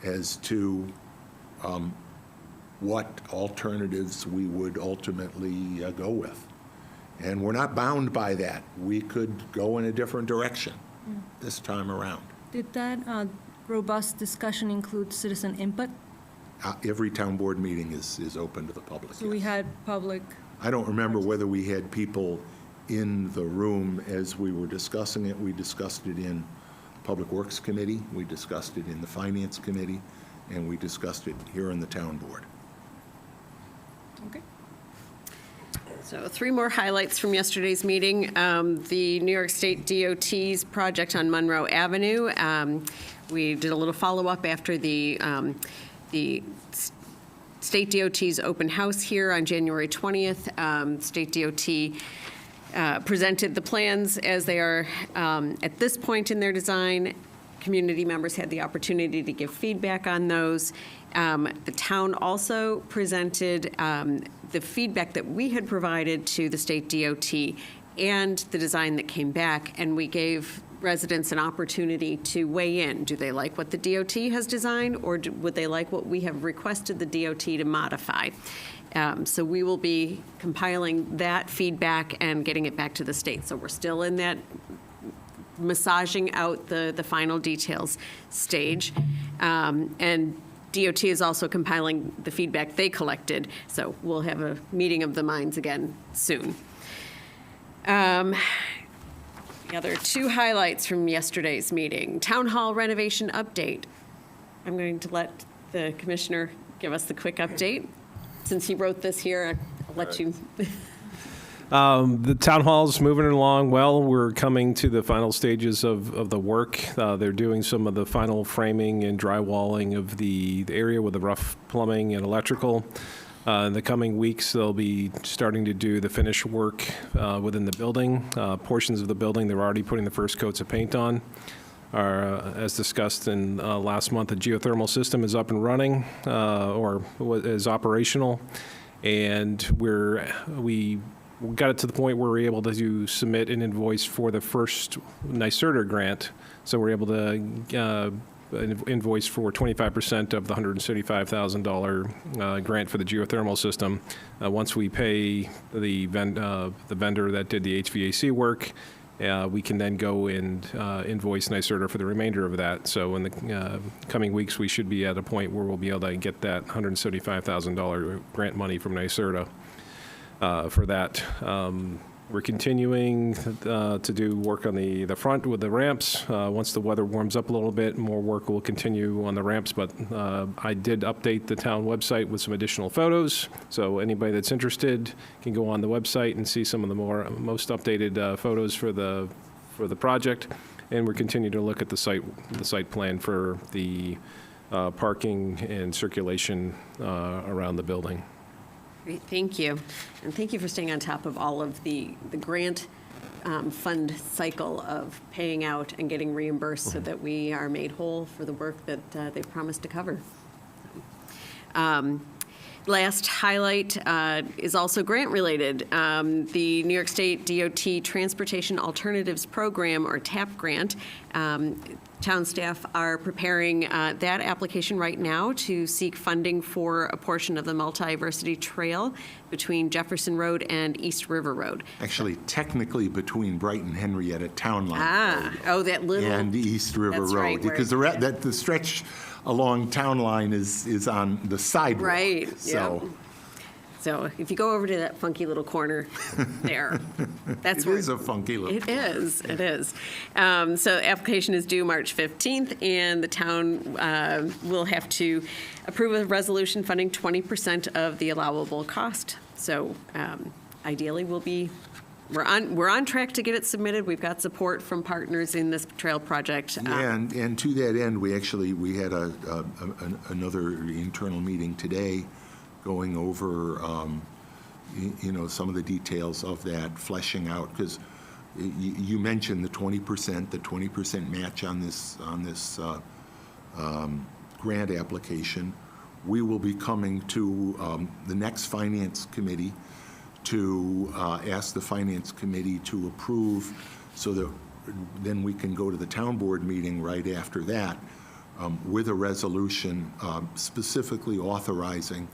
as to what alternatives we would ultimately go with. And we're not bound by that. We could go in a different direction this time around. Did that robust discussion include citizen input? Every town board meeting is open to the public. So we yes. had public, I don't remember whether we had people in the room as we were discussing it. We discussed it in Public Works Committee, we discussed it in the Finance Committee, and we discussed it here in the town board. okay. So 3 more highlights from yesterday's meeting. The New York State DOT's project on Monroe Avenue. We did a little follow-up after the State DOT's open house here on January 20th. State DOT presented the plans as they are at this point in their design. Community members had the opportunity to give feedback on those. The town also presented the feedback that we had provided to the state DOT and the design that came back, and we gave residents an opportunity to weigh in. Do they like what the DOT has designed, or would they like what we have requested the DOT to modify? So we will be compiling that feedback and getting it back to the state. So we're still in that massaging out the final details stage. And DOT is also compiling the feedback they collected, so we'll have a meeting of the minds again soon. The other 2 highlights from yesterday's meeting. Town Hall renovation update. I'm going to let the commissioner give us the quick update. Since he wrote this here, I'll let you. The town hall's moving along well. We're coming to the final stages of the work. They're doing some of the final framing and drywalling of the area with the rough plumbing and electrical. In the coming weeks, they'll be starting to do the finish work within the building. Portions of the building, they're already putting the first coats of paint on. As discussed in last month, the geothermal system is up and running or is operational. And we got it to the point where we're able to submit an invoice for the first NYSERDA grant. So we're able to invoice for 25% of the $175,000 grant for the geothermal system. Once we pay the vendor that did the HVAC work, we can then go and invoice NYSERDA for the remainder of that. So in the coming weeks, we should be at a point where we'll be able to get that $175,000 grant money from NYSERDA. For that. We're continuing to do work on the front with the ramps. Once the weather warms up a little bit, more work will continue on the ramps, but I did update the town website with some additional photos, so anybody that's interested can go on the website and see some of the most updated photos for the project, and we're continuing to look at the site plan for the parking and circulation around the building. Great, thank you. And thank you for staying on top of all of the grant fund cycle of paying out and getting reimbursed so that we are made whole for the work that they promised to cover. Last highlight is also grant-related. The New York State DOT Transportation Alternatives Program, or TAP grant, town staff are preparing that application right now to seek funding for a portion of the Multiversity Trail between Jefferson Road and East River Road. Actually, technically between Brighton Henrietta Town Line Road Oh, that little. and East River That's Road. right, where- Because the stretch along Town Line is on the sidewalk. Right, So yep. So if you go over to that funky little corner there, that's it where. is a funky little. It is, it is. So application is due March 15th, and the town will have to approve a resolution funding 20% of the allowable cost. So ideally, we'll be we're on track to get it submitted. We've got support from partners in this trail project. And to that end, we had another internal meeting today going over, some of the details of that, fleshing out, because you mentioned the 20% match on this grant application. We will be coming to the next Finance Committee to ask the Finance Committee to approve, so that then we can go to the town board meeting right after that with a resolution specifically authorizing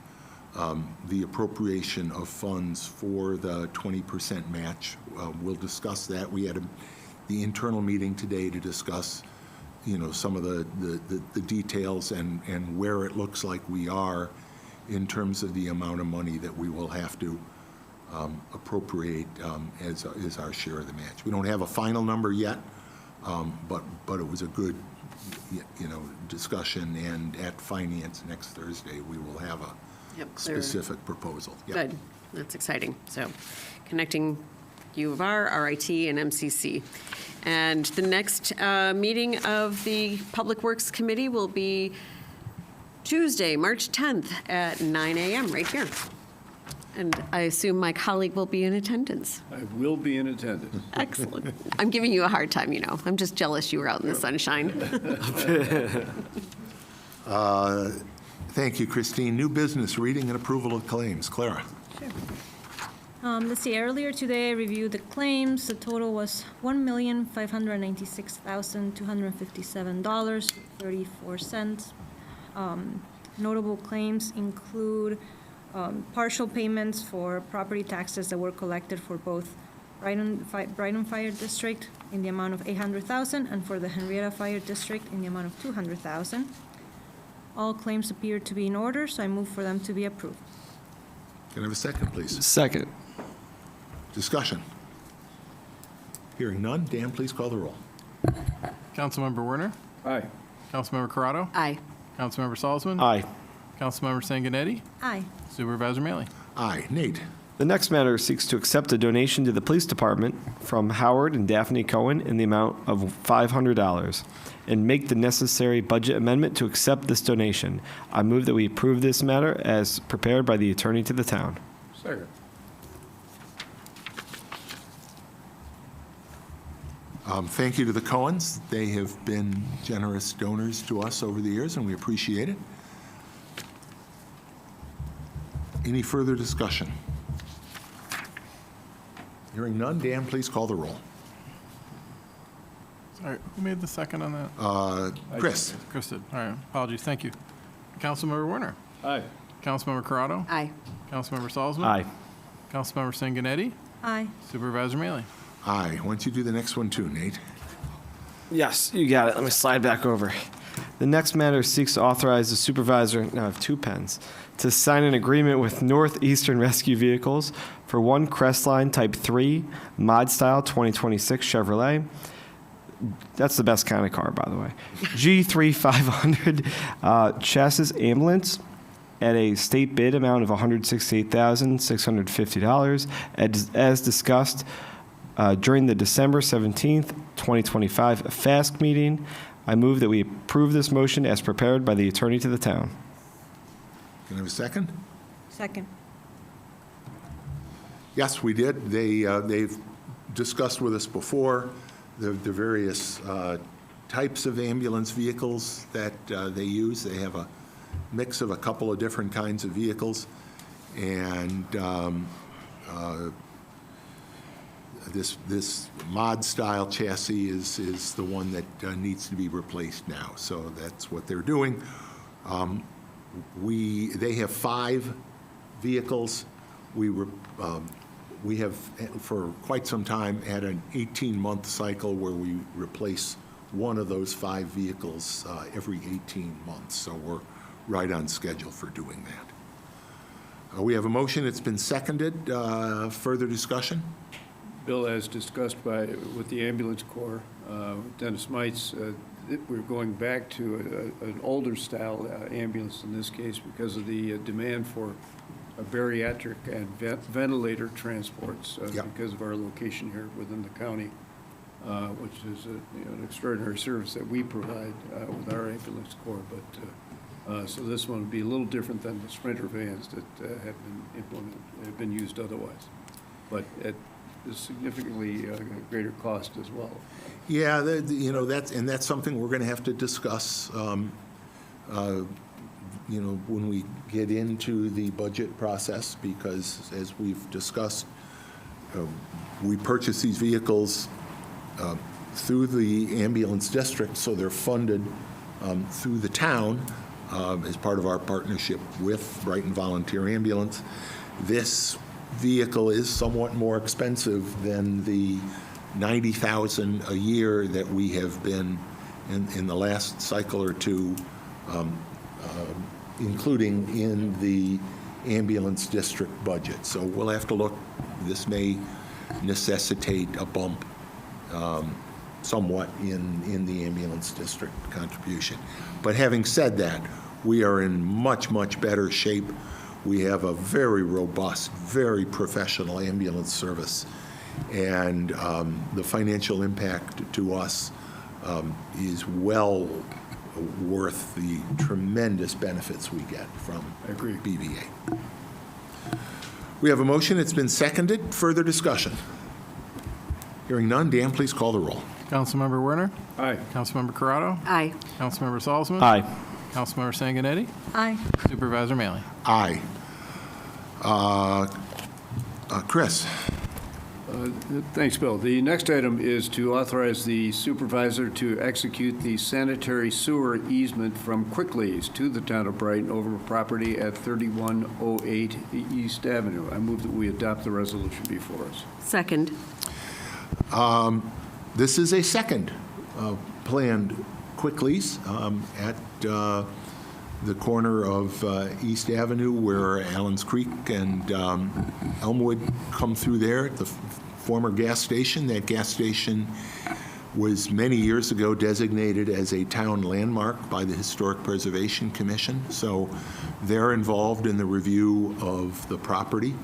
the appropriation of funds for the 20% match. We'll discuss that. We had the internal meeting today to discuss some of the details and where it looks like we are in terms of the amount of money that we will have to appropriate as our share of the match. We don't have a final number yet, but it was a good discussion, and at Finance next Thursday, we will have a specific proposal. Yep. Good. That's exciting. So connecting U of R, RIT, and MCC. And the next meeting of the Public Works Committee will be Tuesday, March 10th at 9 a.m. right here. And I assume my colleague will be in attendance. I will be in attendance. Excellent. I'm giving you a hard time, I'm just jealous you were out in the sunshine. Thank you, Christine. New business, reading and approval of claims. Clara. Let's see, earlier today I reviewed the claims. The total was $1,596,257.34. Notable claims include partial payments for property taxes that were collected for both Brighton Fire District in the amount of $800,000 and for the Henrietta Fire District in the amount of $200,000. All claims appear to be in order, so I move for them to be approved. Can I have a second, please? Second. Discussion. Hearing none. Dan, please call the roll. Councilmember Werner? Aye. Councilmember Corrado? Aye. Councilmember Salzman? Aye. Councilmember Sanguinetti? Aye. Supervisor Mealy? Aye. Nate. The next matter seeks to accept a donation to the police department from Howard and Daphne Cohen in the amount of $500 and make the necessary budget amendment to accept this donation. I move that we approve this matter as prepared by the attorney to the town. Second. Thank you to the Cohens. They have been generous donors to us over the years, and we appreciate it. Any further discussion? Hearing none. Dan, please call the roll. Sorry, who made the second on that? Chris. Chris did. All right, apologies. Thank you. Councilmember Werner? Aye. Councilmember Corrado? Aye. Councilmember Salzman? Aye. Councilmember Sanguinetti? Aye. Supervisor Mealy? Aye. Why don't you do the next one too, Nate? Yes, you got it. Let me slide back over. The next matter seeks to authorize the supervisor, now I have two pens, to sign an agreement with Northeastern Rescue Vehicles for one Crestline Type 3 Mod Style 2026 Chevrolet. That's the best kind of car, by the way. G3500 chassis ambulance at a state bid amount of $168,650, as discussed during the December 17th, 2025 FASC meeting. I move that we approve this motion as prepared by the attorney to the town. Can I have a second? Second. Yes, we did. They've discussed with us before the various types of ambulance vehicles that they use. They have a mix of a couple of different kinds of vehicles, and this mod-style chassis is the one that needs to be replaced now. So that's what they're doing. They have 5 vehicles. We have, for quite some time, had an 18-month cycle where we replace one of those 5 vehicles every 18 months. So we're right on schedule for doing that. We have a motion. It's been seconded. Further discussion? Bill, as discussed with the ambulance corps, Dennis Mites, we're going back to an older style ambulance in this case because of the demand for bariatric and ventilator transports Yeah. because of our location here within the county, which is an extraordinary service that we provide with our ambulance corps. But so this one would be a little different than the Sprinter vans that have been used otherwise, but at a significantly greater cost as well. Yeah, that's something we're going to have to discuss, when we get into the budget process, because as we've discussed, we purchase these vehicles through the ambulance district, so they're funded through the town as part of our partnership with Brighton Volunteer Ambulance. This vehicle is somewhat more expensive than the $90,000 a year that we have been in the last cycle or two, including in the ambulance district budget. So we'll have to look. This may necessitate a bump somewhat in the ambulance district contribution. But having said that, we are in much, much better shape. We have a very robust, very professional ambulance service, and the financial impact to us is well worth the tremendous benefits we get from BVA. We have a motion. It's been seconded. Further discussion? Hearing none. Dan, please call the roll. Councilmember Werner? Aye. Councilmember Corrado? Aye. Councilmember Salzman? Aye. Councilmember Sanguinetti? Aye. Supervisor Maley? Aye. Chris? Thanks, Bill. The next item is to authorize the supervisor to execute the sanitary sewer easement from Quickleys to the town of Brighton over property at 3108 East Avenue. I move that we adopt the resolution before us. Second. This is a second planned Quickleys at the corner of East Avenue, where Allen's Creek and Elmwood come through there at the former gas station. That gas station was many years ago designated as a town landmark by the Historic Preservation Commission. So they're involved in the review of the property.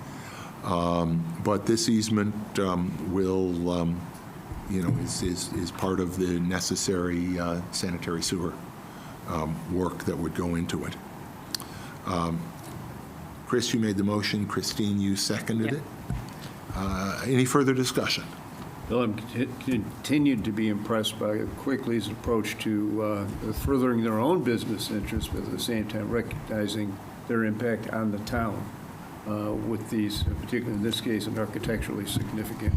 But this easement will, is part of the necessary sanitary sewer work that would go into it. Chris, you made the motion. Christine, you seconded it. Any further discussion? Bill, I'm continued to be impressed by Quickly's approach to furthering their own business interests, but at the same time recognizing their impact on the town with these, particularly in this case, an architecturally significant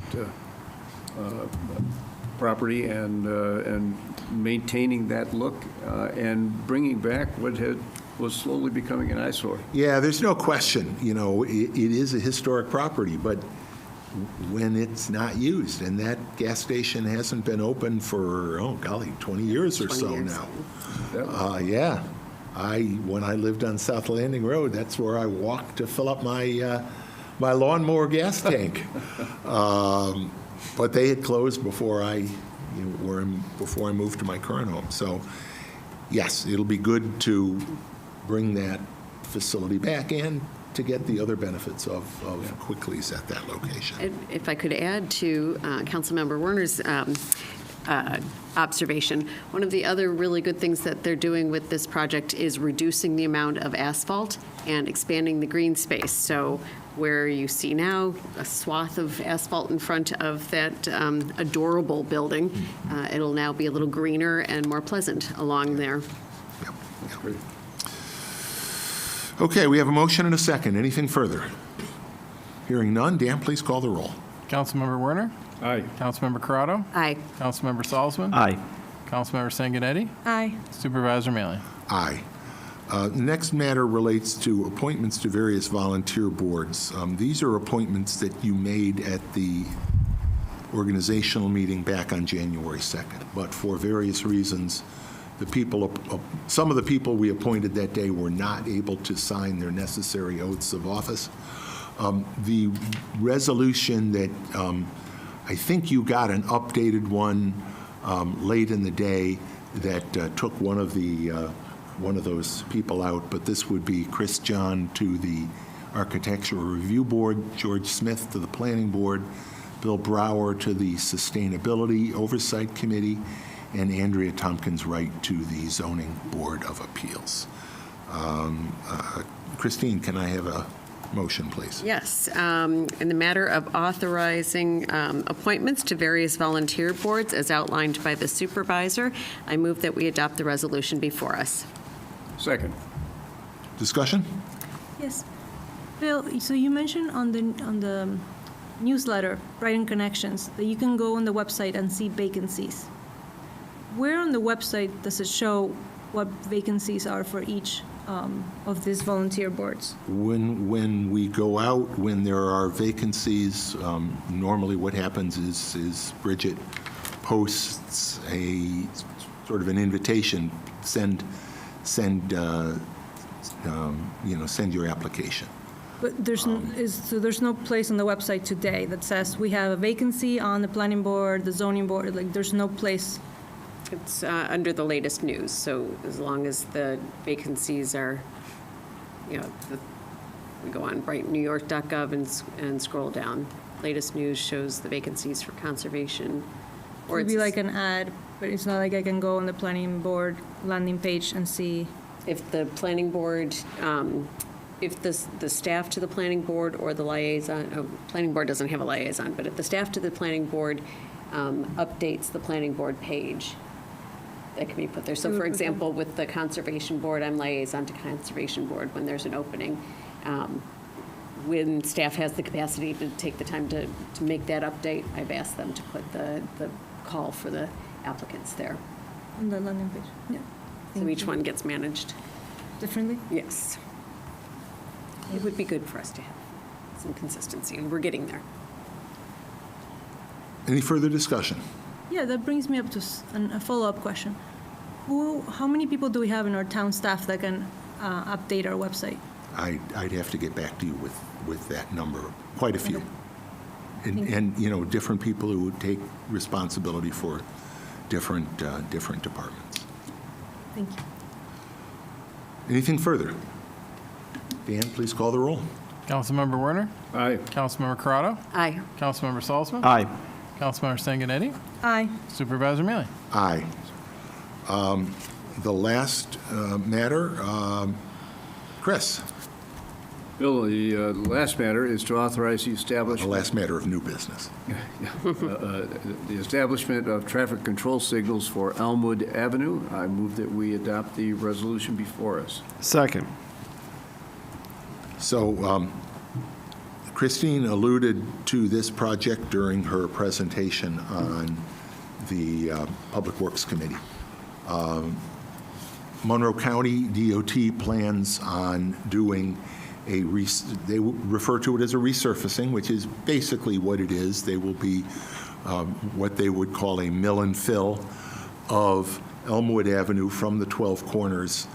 property and maintaining that look and bringing back what was slowly becoming an eyesore. Yeah, there's no question. It is a historic property, but when it's not used, and that gas station hasn't been open for, 20 years or 20 so years. now. Yeah. When I lived on South Landing Road, that's where I walked to fill up my lawnmower gas tank. But they had closed before I moved to my current home. So, yes, it'll be good to bring that facility back in to get the other benefits of Quickly's at that location. If I could add to Councilmember Werner's observation, one of the other really good things that they're doing with this project is reducing the amount of asphalt and expanding the green space. So where you see now a swath of asphalt in front of that adorable building, it'll now be a little greener and more pleasant along there. Yep. Yep. Okay, we have a motion and a second. Anything further? Hearing none. Dan, please call the roll. Councilmember Werner? Aye. Councilmember Corrado? Aye. Councilmember Salzman? Aye. Councilmember Sanguinetti? Aye. Supervisor Maley? Aye. The next matter relates to appointments to various volunteer boards. These are appointments that you made at the organizational meeting back on January 2nd, but for various reasons, some of the people we appointed that day were not able to sign their necessary oaths of office. The resolution that I think you got an updated one late in the day that took one of those people out, but this would be Chris John to the Architectural Review Board, George Smith to the Planning Board, Bill Brower to the Sustainability Oversight Committee, and Andrea Tompkins-Wright to the Zoning Board of Appeals. Christine, can I have a motion, please? Yes. In the matter of authorizing appointments to various volunteer boards as outlined by the supervisor, I move that we adopt the resolution before us. Second. Discussion? Yes. Bill, so you mentioned on the newsletter, Brighton Connections, that you can go on the website and see vacancies. Where on the website does it show what vacancies are for each of these volunteer boards? When we go out, when there are vacancies, normally what happens is Bridget posts a sort of an invitation, send your application. But there's there's no place on the website today that says we have a vacancy on the planning board, the zoning board. Like there's no place. It's under the latest news, so as long as the vacancies are, we go on brightonnewyork.gov and scroll down. Latest news shows the vacancies for conservation. It would be like an ad, but it's not like I can go on the planning board landing page and see. If the planning board, if the staff to the planning board or the liaison, planning board doesn't have a liaison, but if the staff to the planning board updates the planning board page, that can be put there. So for example, with the conservation board, I'm liaison to conservation board when there's an opening. When staff has the capacity to take the time to make that update, I've asked them to put the call for the applicants there. On the landing page. Yeah. So each one gets managed. Differently? Yes. It would be good for us to have some consistency, and we're getting there. Any further discussion? Yeah, that brings me up to a follow-up question. How many people do we have in our town staff that can update our website? I'd have to get back to you with that number. Quite a few. Okay. And different people who would take responsibility for different departments. Thank you. Anything further? Dan, please call the roll. Councilmember Werner? Aye. Councilmember Corrado? Aye. Councilmember Salzman? Aye. Councilmember Sanguinetti? Aye. Supervisor Mealy? Aye. The last matter, Chris, Bill, the last matter is to authorize the the establishment. last matter of new business. The establishment of traffic control signals for Elmwood Avenue. I move that we adopt the resolution before us. Second. So Christine alluded to this project during her presentation on the Public Works Committee. Monroe County DOT plans on doing they refer to it as a resurfacing, which is basically what it is. They will be what they would call a mill and fill of Elmwood Avenue from the 12 Corners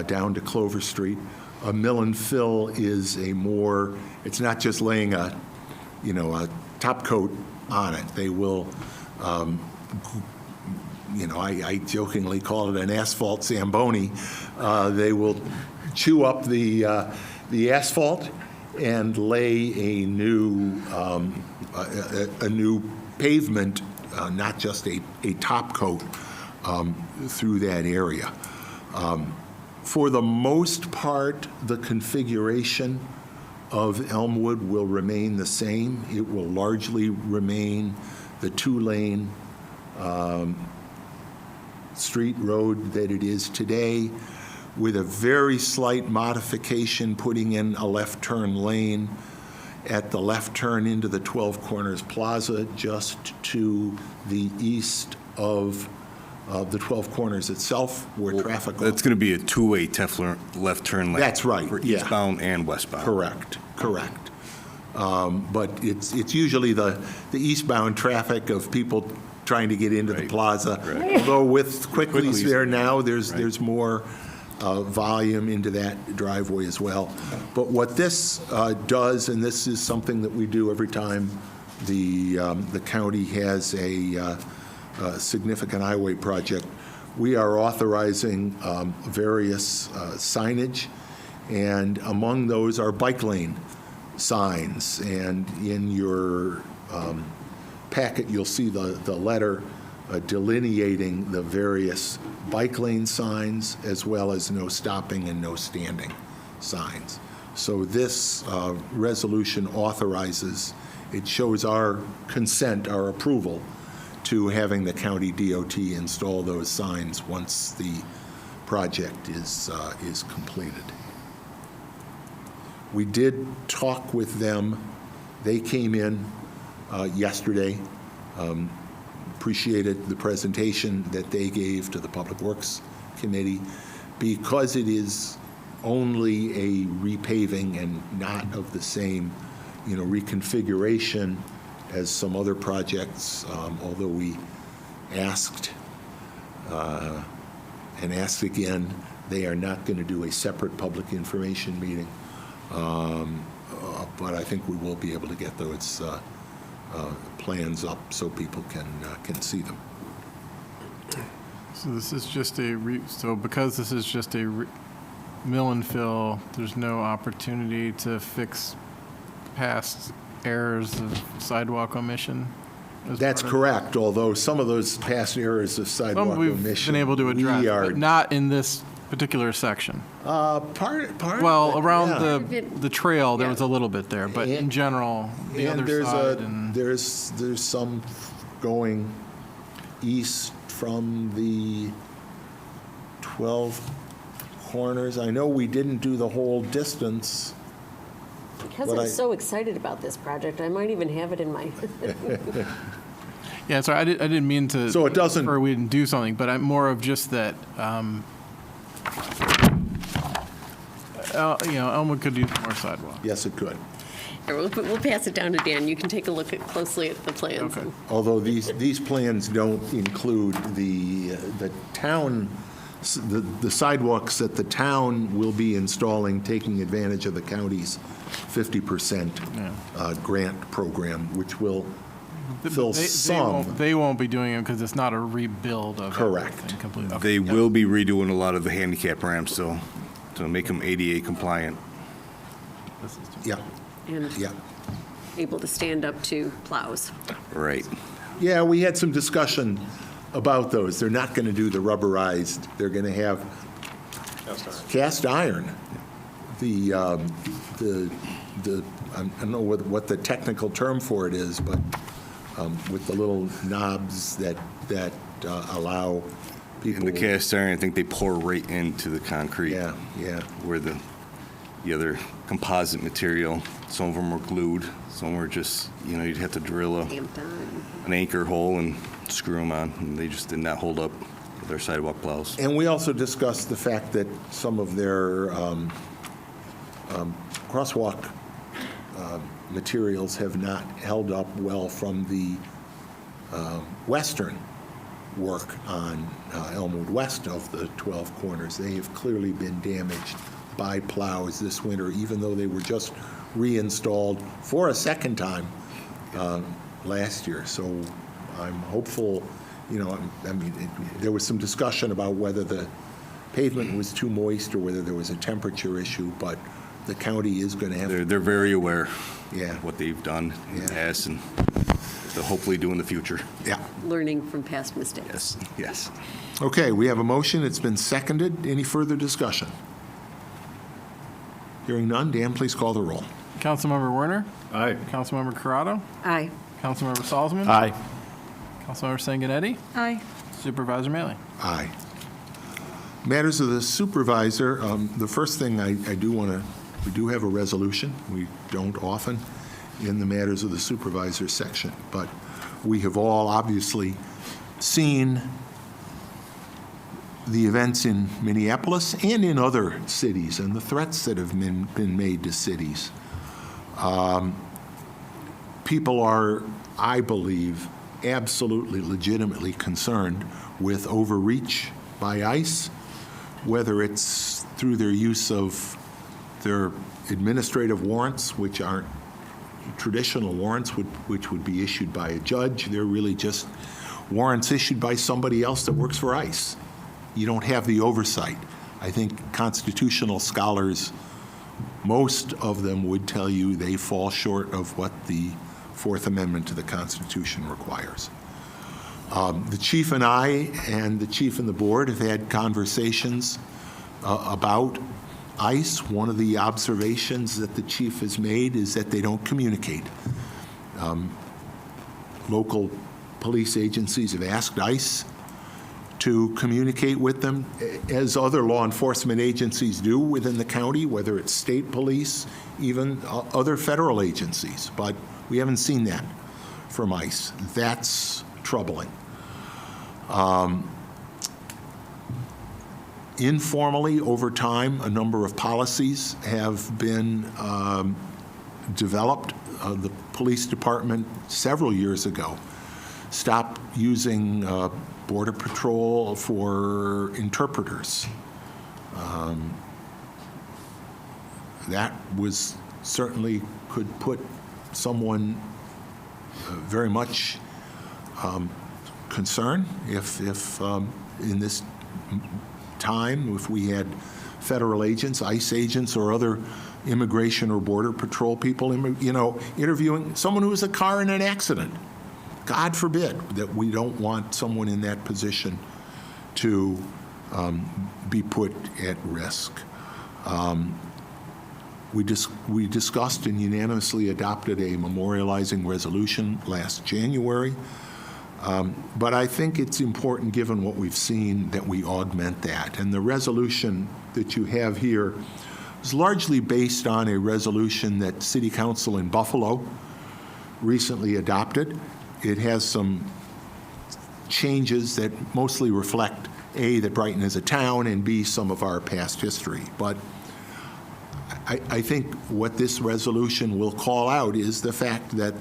down to Clover Street. A mill and fill is it's not just laying a top coat on it. They will, I jokingly call it an asphalt Zamboni. They will chew up the asphalt and lay a new pavement, not just a top coat, through that area. For the most part, the configuration of Elmwood will remain the same. It will largely remain the two-lane street road that it is today, with a very slight modification, putting in a left turn lane at the left turn into the 12 Corners Plaza, just to the east of the 12 Corners itself, where traffic. That's going to be a two-way Teflon left turn lane. That's right, For yeah. eastbound and westbound. Correct. But it's usually the eastbound traffic of people trying to get into the Right. plaza. Right. Although with Quickley's Quickley's, there now, there's right. more volume into that driveway as well. But what this does, and this is something that we do every time the county has a significant highway project, we are authorizing various signage And among those are bike lane signs. And in your packet, you'll see the letter delineating the various bike lane signs as well as no stopping and no standing signs. So this resolution authorizes, it shows our consent, our approval to having the county DOT install those signs once the project is completed. We did talk with them. They came in yesterday. Appreciated the presentation that they gave to the Public Works Committee. Because it is only a repaving and not of the same, reconfiguration as some other projects, although we asked and asked again, they are not going to do a separate public information meeting. But I think we will be able to get those plans up so people can see them. So this is just because this is just a mill and fill, there's no opportunity to fix past errors of sidewalk omission? That's correct, although some of those past errors of sidewalk Some we've omission. been able to address, but not in this particular section. Part Well, of it, around yeah. the trail, there Yeah. was a little bit there, but in general, the And other side and. there's some going east from the 12 corners. I know we didn't do the whole distance. Because But I'm I- so excited about this project, I might even have it in my, Yeah, sorry, I didn't mean to. So it doesn't- Or we didn't do something, but I'm more of just that, Elmwood could use more sidewalk. Yes, it could. Here, we'll pass it down to Dan. You can take a look closely at the plans. Okay. Although these plans don't include the town, the sidewalks that the town will be installing, taking advantage of the county's 50% grant program, which will fill some. They won't be doing it because it's not a rebuild of. Correct. everything completely. Okay. They will be redoing a lot of the handicap ramps, though, to make them ADA compliant. Yeah, And yeah. able to stand up to plows. Right. Yeah, we had some discussion about those. They're not going to do the rubberized, they're going to have cast iron. I don't know what the technical term for it is, but with the little knobs that allow people. In the cast iron, I think they pour right into the concrete. Yeah, yeah. Where the other composite material, some of them were glued, some were just, you'd have to drill Stamped on. an anchor hole and screw them on, and they just did not hold up with their sidewalk plows. And we also discussed the fact that some of their crosswalk materials have not held up well from the western work on Elmwood west of the 12 corners. They have clearly been damaged by plows this winter, even though they were just reinstalled for a second time last year. So I'm hopeful, there was some discussion about whether the pavement was too moist or whether there was a temperature issue, but the county is going to have. They're very aware Yeah. of what they've done in the Yeah. past, and they'll hopefully do in the future. Yeah. Learning from past mistakes. Yes, yes. Okay, we have a motion. It's been seconded. Any further discussion? Hearing none. Dan, please call the roll. Councilmember Werner? Aye. Councilmember Corrado? Aye. Councilmember Salzman? Aye. Councilmember Sanguinetti? Aye. Supervisor Maley? Aye. Matters of the supervisor, the first thing I do want to, we do have a resolution. We don't often in the matters of the supervisor section, but we have all obviously seen the events in Minneapolis and in other cities and the threats that have been made to cities. People are, I believe, absolutely legitimately concerned with overreach by ICE, whether it's through their use of their administrative warrants, which aren't traditional warrants, which would be issued by a judge. They're really just warrants issued by somebody else that works for ICE. You don't have the oversight. I think constitutional scholars most of them would tell you they fall short of what the Fourth Amendment to the Constitution requires. The chief and I and the chief and the board have had conversations about ICE. One of the observations that the chief has made is that they don't communicate. Local police agencies have asked ICE to communicate with them, as other law enforcement agencies do within the county, whether it's state police, even other federal agencies. But we haven't seen that from ICE. That's troubling. Informally, over time, a number of policies have been developed. The police department, several years ago, stopped using Border Patrol for interpreters. That was certainly could put someone very much concern if in this time, if we had federal agents, ICE agents, or other immigration or Border Patrol people, interviewing someone who was a car in an accident. God forbid that we don't want someone in that position to be put at risk. We discussed and unanimously adopted a memorializing resolution last January. But I think it's important, given what we've seen, that we augment that. And the resolution that you have here is largely based on a resolution that City Council in Buffalo recently adopted. It has some changes that mostly reflect, A, that Brighton is a town, and B, some of our past history. But I think what this resolution will call out is the fact that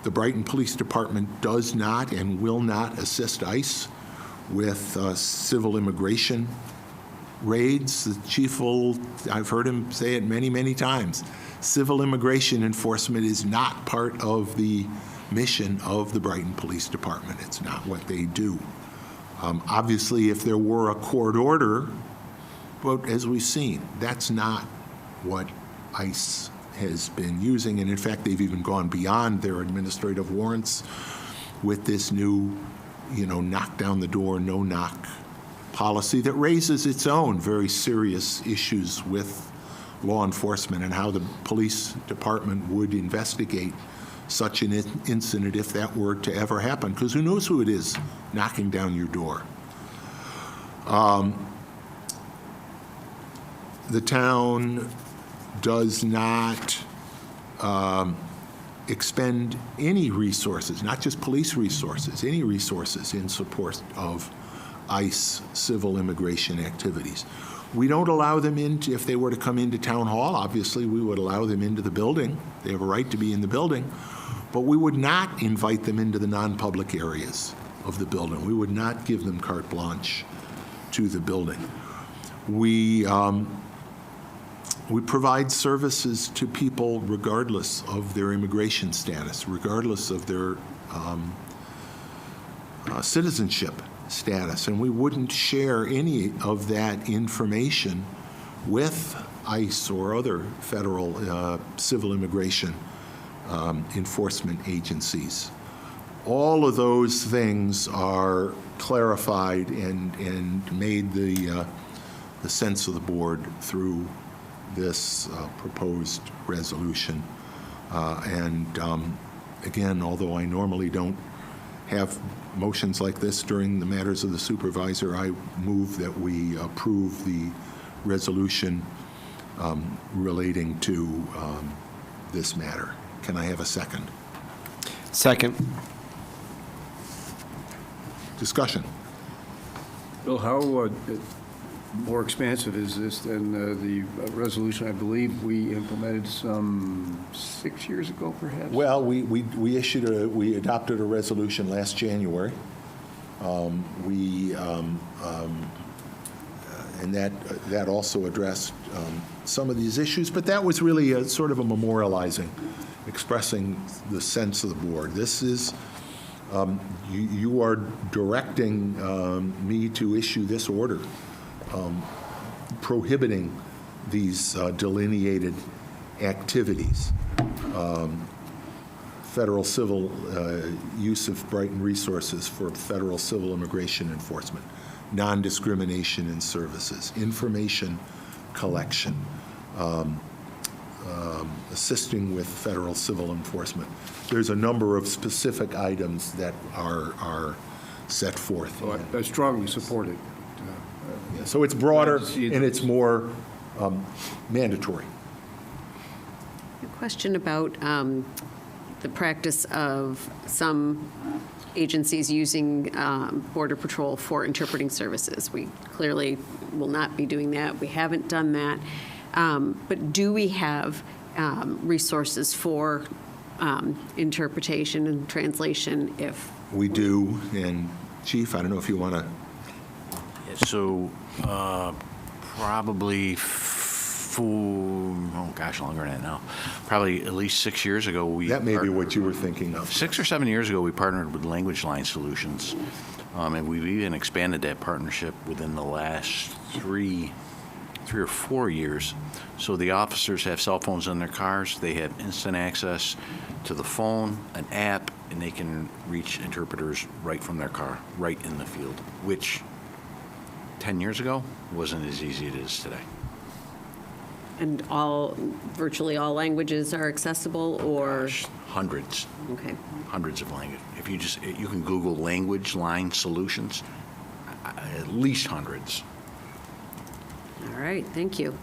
the Brighton Police Department does not and will not assist ICE with civil immigration raids. The chief will, I've heard him say it many, many times, civil immigration enforcement is not part of the mission of the Brighton Police Department. It's not what they do. Obviously, if there were a court order, but as we've seen, that's not what ICE has been using, and in fact, they've even gone beyond their administrative warrants with this new, knock down the door, no knock policy that raises its own very serious issues with law enforcement and how the police department would investigate such an incident if that were to ever happen, because who knows who it is knocking down your door. The town does not expend any resources, not just police resources, any resources in support of ICE civil immigration activities. We don't allow them into, if they were to come into town hall, obviously we would allow them into the building. They have a right to be in the building, but we would not invite them into the non-public areas of the building. We would not give them carte blanche to the building. We provide services to people regardless of their immigration status, regardless of their citizenship status, and we wouldn't share any of that information with ICE or other federal civil immigration enforcement agencies. All of those things are clarified and made the sense of the board through this proposed resolution. Again, although I normally don't have motions like this during the matters of the supervisor, I move that we approve the resolution relating to this matter. Can I have a second? Second. Discussion. Bill, how more expansive is this than the resolution I believe we implemented some 6 years ago, perhaps? Well, we adopted a resolution last January. And that also addressed some of these issues, but that was really a sort of a memorializing, expressing the sense of the board. This is, you are directing me to issue this order prohibiting these delineated activities. Federal civil use of Brighton resources for federal civil immigration enforcement, non-discrimination in services, information collection, assisting with federal civil enforcement. There's a number of specific items that are set forth. So I strongly support it. So it's broader Glad to see it. and it's more mandatory. A question about the practice of some agencies using Border Patrol for interpreting services. We clearly will not be doing that. We haven't done that. But do we have resources for interpretation and translation if? We do, and Chief, I don't know if you want to. So probably, longer than that now. Probably at least 6 years ago, we... That may be what you were thinking of. 6 or 7 years ago, we partnered with Language Line Solutions, and we've even expanded that partnership within the last three or 4 years. So the officers have cell phones in their cars. They have instant access to the phone, an app, and they can reach interpreters right from their car, right in the field, which 10 years ago wasn't as easy as it is today. And virtually all languages are accessible, or? Gosh, hundreds. Okay. Hundreds of languages. If you can Google Language Line Solutions, at least hundreds. All right, thank you.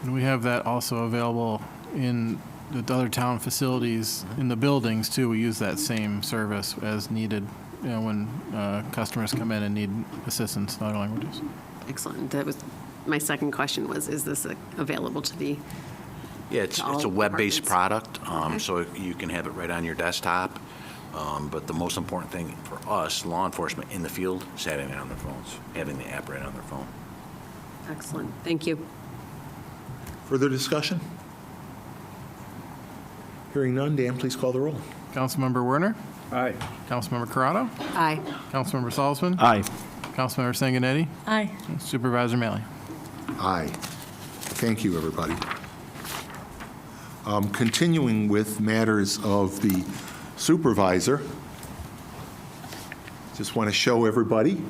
And we have that also available in the other town facilities, in the buildings too. We use that same service as needed, when customers come in and need assistance in other languages. Excellent. That was my second question was, is this available to the? Yeah, it's all a web-based departments? product, Okay. so you can have it right on your desktop. But the most important thing for us, law enforcement in the field, is having it on their phones, having the app right on their phone. Excellent. Thank you. Further discussion? Hearing none, Dan, please call the roll. Councilmember Werner? Aye. Councilmember Corrado? Aye. Councilmember Salzman? Aye. Councilmember Sanguinetti? Aye. Supervisor Mealy? Aye. Thank you, everybody. Continuing with matters of the supervisor, just want to show everybody,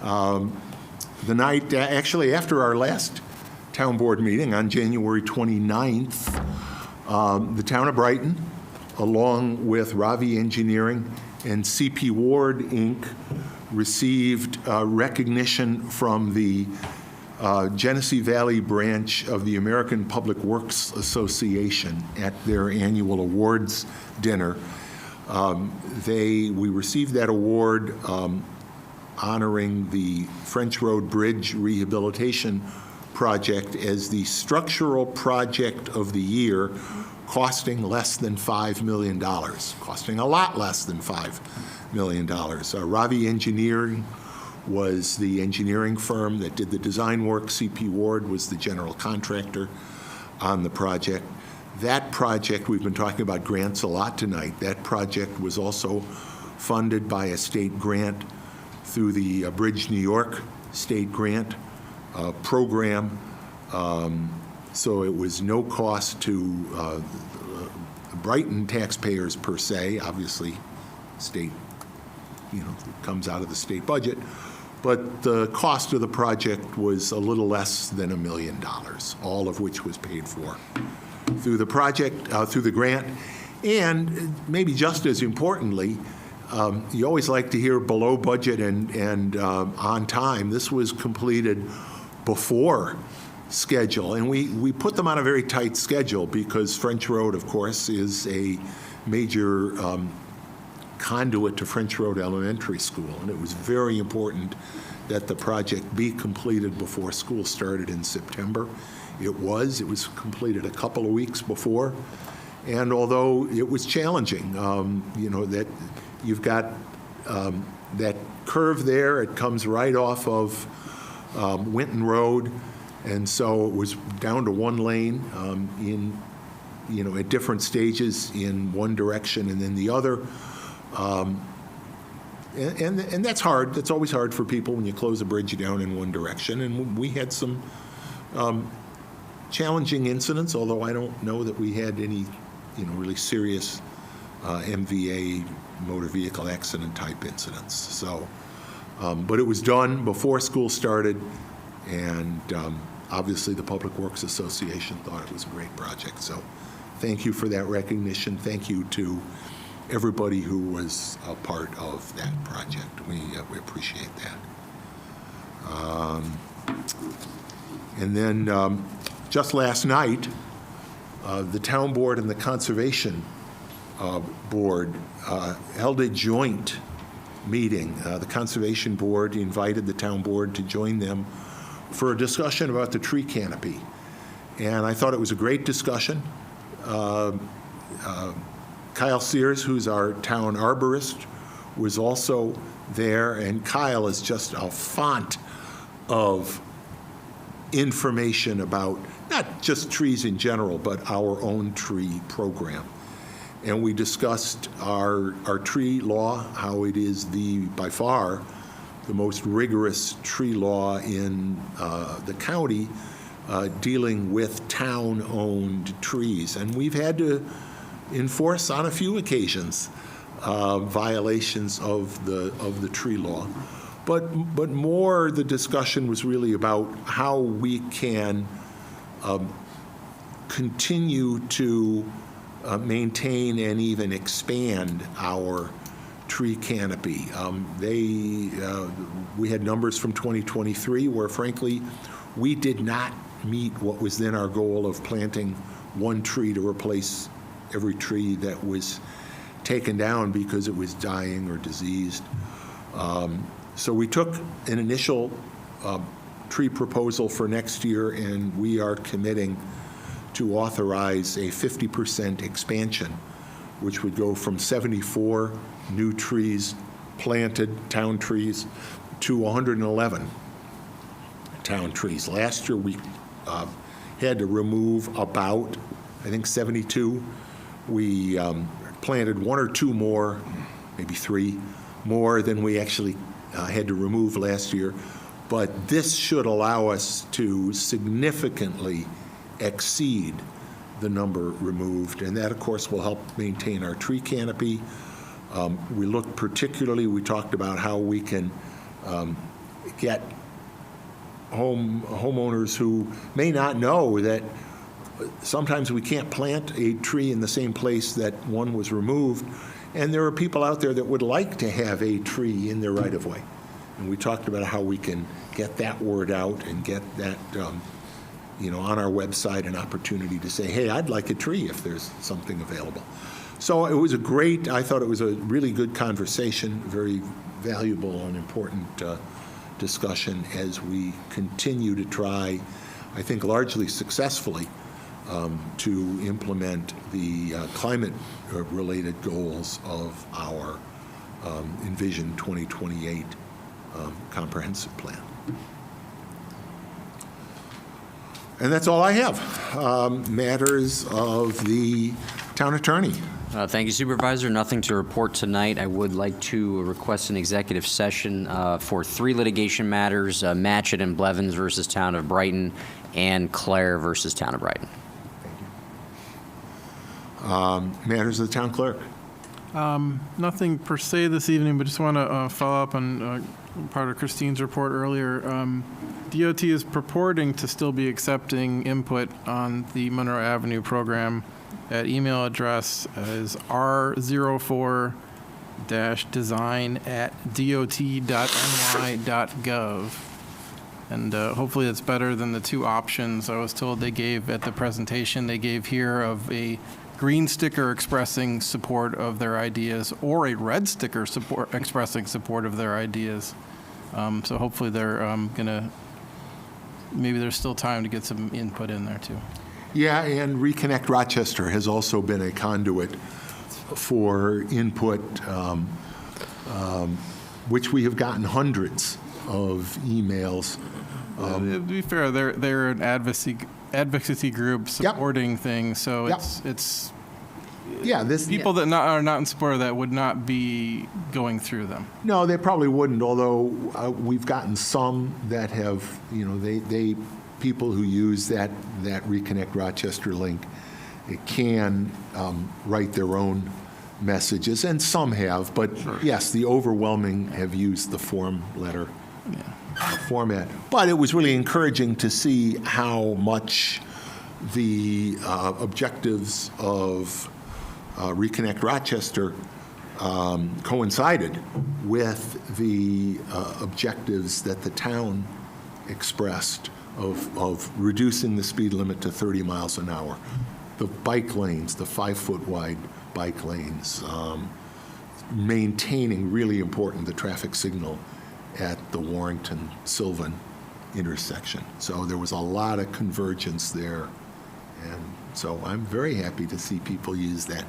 the night, actually after our last town board meeting on January 29th, the town of Brighton, along with Ravi Engineering and CP Ward, Inc., received recognition from the Genesee Valley branch of the American Public Works Association at their annual awards dinner. We received that award honoring the French Road Bridge Rehabilitation Project as the structural project of the year, costing less than $5 million, costing a lot less than $5 million. Ravi Engineering was the engineering firm that did the design work. CP Ward was the general contractor on the project. That project, we've been talking about grants a lot tonight, that project was also funded by a state grant through the Bridge New York state grant program. So it was no cost to Brighton taxpayers per se, obviously state, it comes out of the state budget. But the cost of the project was a little less than $1 million, all of which was paid for through the project, through the grant. And maybe just as importantly, you always like to hear below budget and on time. This was completed before schedule. And we put them on a very tight schedule because French Road, of course, is a major conduit to French Road Elementary School. And it was very important that the project be completed before school started in September. It was completed a couple of weeks before. And although it was challenging, that you've got that curve there, it comes right off of Winton Road. And so it was down to one lane at different stages in one direction and then the other. And that's hard. That's always hard for people when you close a bridge down in one direction. And we had some Challenging incidents, although I don't know that we had any, really serious MVA motor vehicle accident type incidents. So, but it was done before school started, and obviously the Public Works Association thought it was a great project. So thank you for that recognition. Thank you to everybody who was a part of that project. We appreciate that. And then just last night, the town board and the conservation board held a joint meeting. The conservation board invited the town board to join them for a discussion about the tree canopy. And I thought it was a great discussion. Kyle Sears, who's our town arborist, was also there, and Kyle is just a font of information about not just trees in general, but our own tree program. And we discussed our tree law, how it is by far the most rigorous tree law in the county dealing with town-owned trees. And we've had to enforce on a few occasions violations of the tree law. But more, the discussion was really about how we can continue to maintain and even expand our tree canopy. We had numbers from 2023 where, frankly, we did not meet what was then our goal of planting one tree to replace every tree that was taken down because it was dying or diseased. So we took an initial tree proposal for next year, and we are committing to authorize a 50% expansion, which would go from 74 new trees planted, town trees, to 111 town trees. Last year, we had to remove about, I think, 72. We planted one or two more, maybe three more than we actually had to remove last year. But this should allow us to significantly exceed the number removed, and that, of course, will help maintain our tree canopy. We talked about how we can get homeowners who may not know that sometimes we can't plant a tree in the same place that one was removed, and there are people out there that would like to have a tree in their right-of-way. And we talked about how we can get that word out and get that on our website, an opportunity to say, hey, I'd like a tree if there's something available. So it was I thought it was a really good conversation, very valuable and important discussion as we continue to try, I think largely successfully, to implement the climate-related goals of our Envision 2028 comprehensive plan. And that's all I have. Matters of the town attorney. Thank you, Supervisor. Nothing to report tonight. I would like to request an executive session for 3 litigation matters, Matchett and Blevins versus Town of Brighton, and Clare versus Town of Brighton. Matters of the town clerk. Nothing per se this evening, but just want to follow up on part of Christine's report earlier. DOT is purporting to still be accepting input on the Monroe Avenue program. That email address is r04-design@dot.ny.gov. And hopefully it's better than the 2 options I was told they gave at the presentation they gave here of a green sticker expressing support of their ideas or a red sticker expressing support of their ideas. So hopefully they're maybe there's still time to get some input in there too. Yeah, and Reconnect Rochester has also been a conduit for input, which we have gotten hundreds of emails. To be fair, they're an advocacy group supporting things, so Yep. it's Yeah, this. people that are not in support of that would not be going through them. No, they probably wouldn't, although we've gotten some that have, they people who use that Reconnect Rochester link can write their own messages, and some have, but yes, the overwhelming have used the form letter format. But it was really encouraging to see how much the objectives of Reconnect Rochester coincided with the objectives that the town expressed of reducing the speed limit to 30 miles an hour. The bike lanes, the 5-foot wide bike lanes, maintaining, really important, the traffic signal at the Warrington-Sylvan intersection. So there was a lot of convergence there. And so I'm very happy to see people use that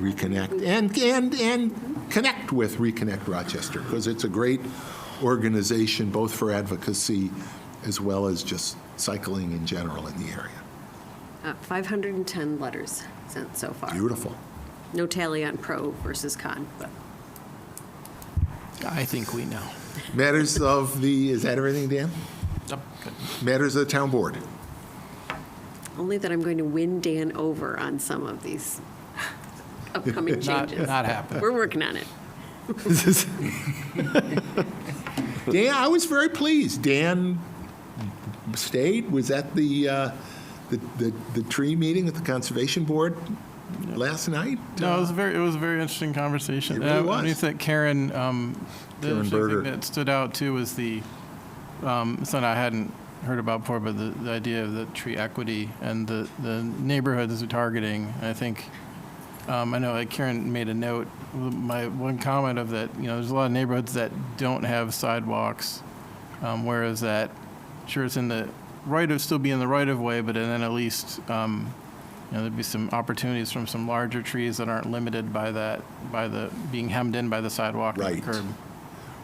Reconnect and connect with Reconnect Rochester, because it's a great organization both for advocacy as well as just cycling in general in the area. 510 letters sent so far. Beautiful. No tally on pro versus con, but I think we know. Matters of the, is that everything, Dan? Yep. Matters of the town board. only that I'm going to win Dan over on some of these upcoming changes. Not happening. We're working on it. Dan, I was very pleased. Dan stayed, was at the tree meeting at the Conservation Board last night. No, it was a very interesting conversation. It really was. I think Karen, the Karen other Berger. thing that stood out too was the something I hadn't heard about before, but the idea of the tree equity and the neighborhoods we're targeting. I think I know like Karen made a note. My one comment of that, there's a lot of neighborhoods that don't have sidewalks, whereas that sure it's in the right of still be in the right of way, but then at least there'd be some opportunities from some larger trees that aren't limited by the being hemmed in by the sidewalk or the Right. curb.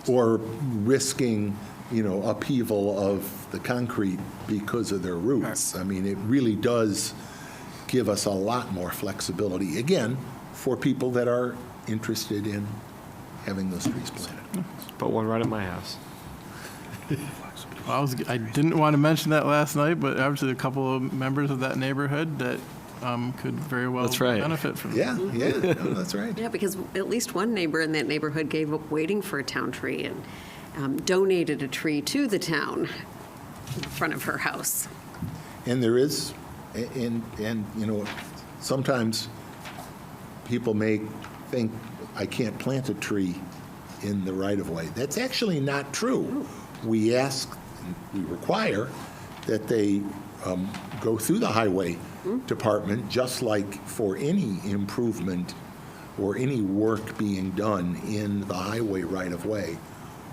Or risking, upheaval of the concrete because of their roots. I mean, it really does give us a lot more flexibility, again, for people that are interested in having those trees planted. Put one right at my house. Well, I didn't want to mention that last night, but obviously a couple of members of that neighborhood that could very well That's right. benefit from Yeah, that. yeah, no, that's right. Yeah, because at least one neighbor in that neighborhood gave up waiting for a town tree and donated a tree to the town in front of her house. And there is, and sometimes people may think, I can't plant a tree in the right-of-way. That's actually not true. We ask, we require that they go through the highway department, just like for any improvement or any work being done in the highway right-of-way.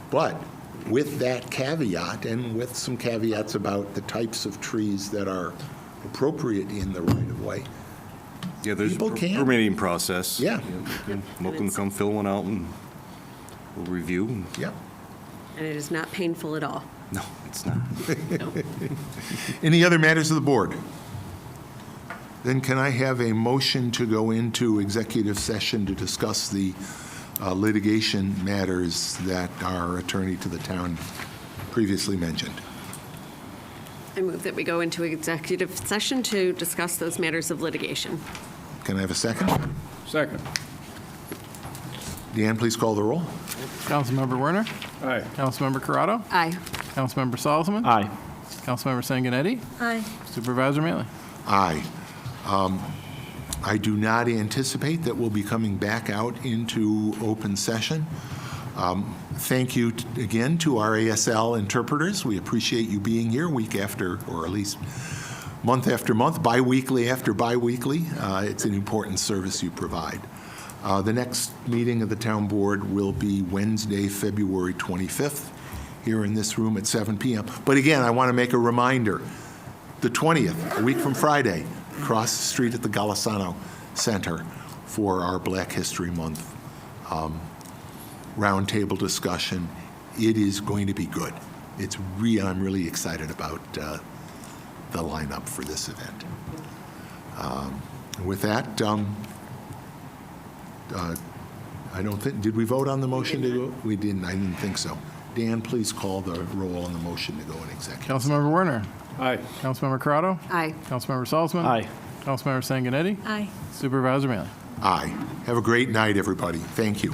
But with that caveat, and with some caveats about the types of trees that are appropriate in the right-of-way, Yeah, there's a People can. permitting process. Yeah. Welcome to come fill one out and we'll review. yeah. And it is not painful at all. No, it's not. Any other matters of the board? Then can I have a motion to go into executive session to discuss the litigation matters that our attorney to the town previously mentioned? I move that we go into executive session to discuss those matters of litigation. Can I have a second? Second. Deanne, please call the roll. Councilmember Werner? Aye. Councilmember Corrado? Aye. Councilmember Salzman? Aye. Councilmember Sanguinetti? Aye. Supervisor Mealy? Aye. I do not anticipate that we'll be coming back out into open session. Thank you again to our ASL interpreters. We appreciate you being here week after, or at least month after month, biweekly after biweekly. It's an important service you provide. The next meeting of the town board will be Wednesday, February 25th, here in this room at 7 p.m. But again, I want to make a reminder, the 20th, a week from Friday, across the street at the Golisano Center for our Black History Month roundtable discussion. It is going to be good. I'm really excited about the lineup for this event. With that, I don't think, did we vote on the motion to go? We didn't, I didn't think so. Dan, please call the roll on the motion to go in executive. Councilmember Werner. Aye. Councilmember Corrado. Aye. Councilmember Salzman. Aye. Councilmember Sanguinetti. Aye. Supervisor Mealy. Aye. Have a great night, everybody. Thank you.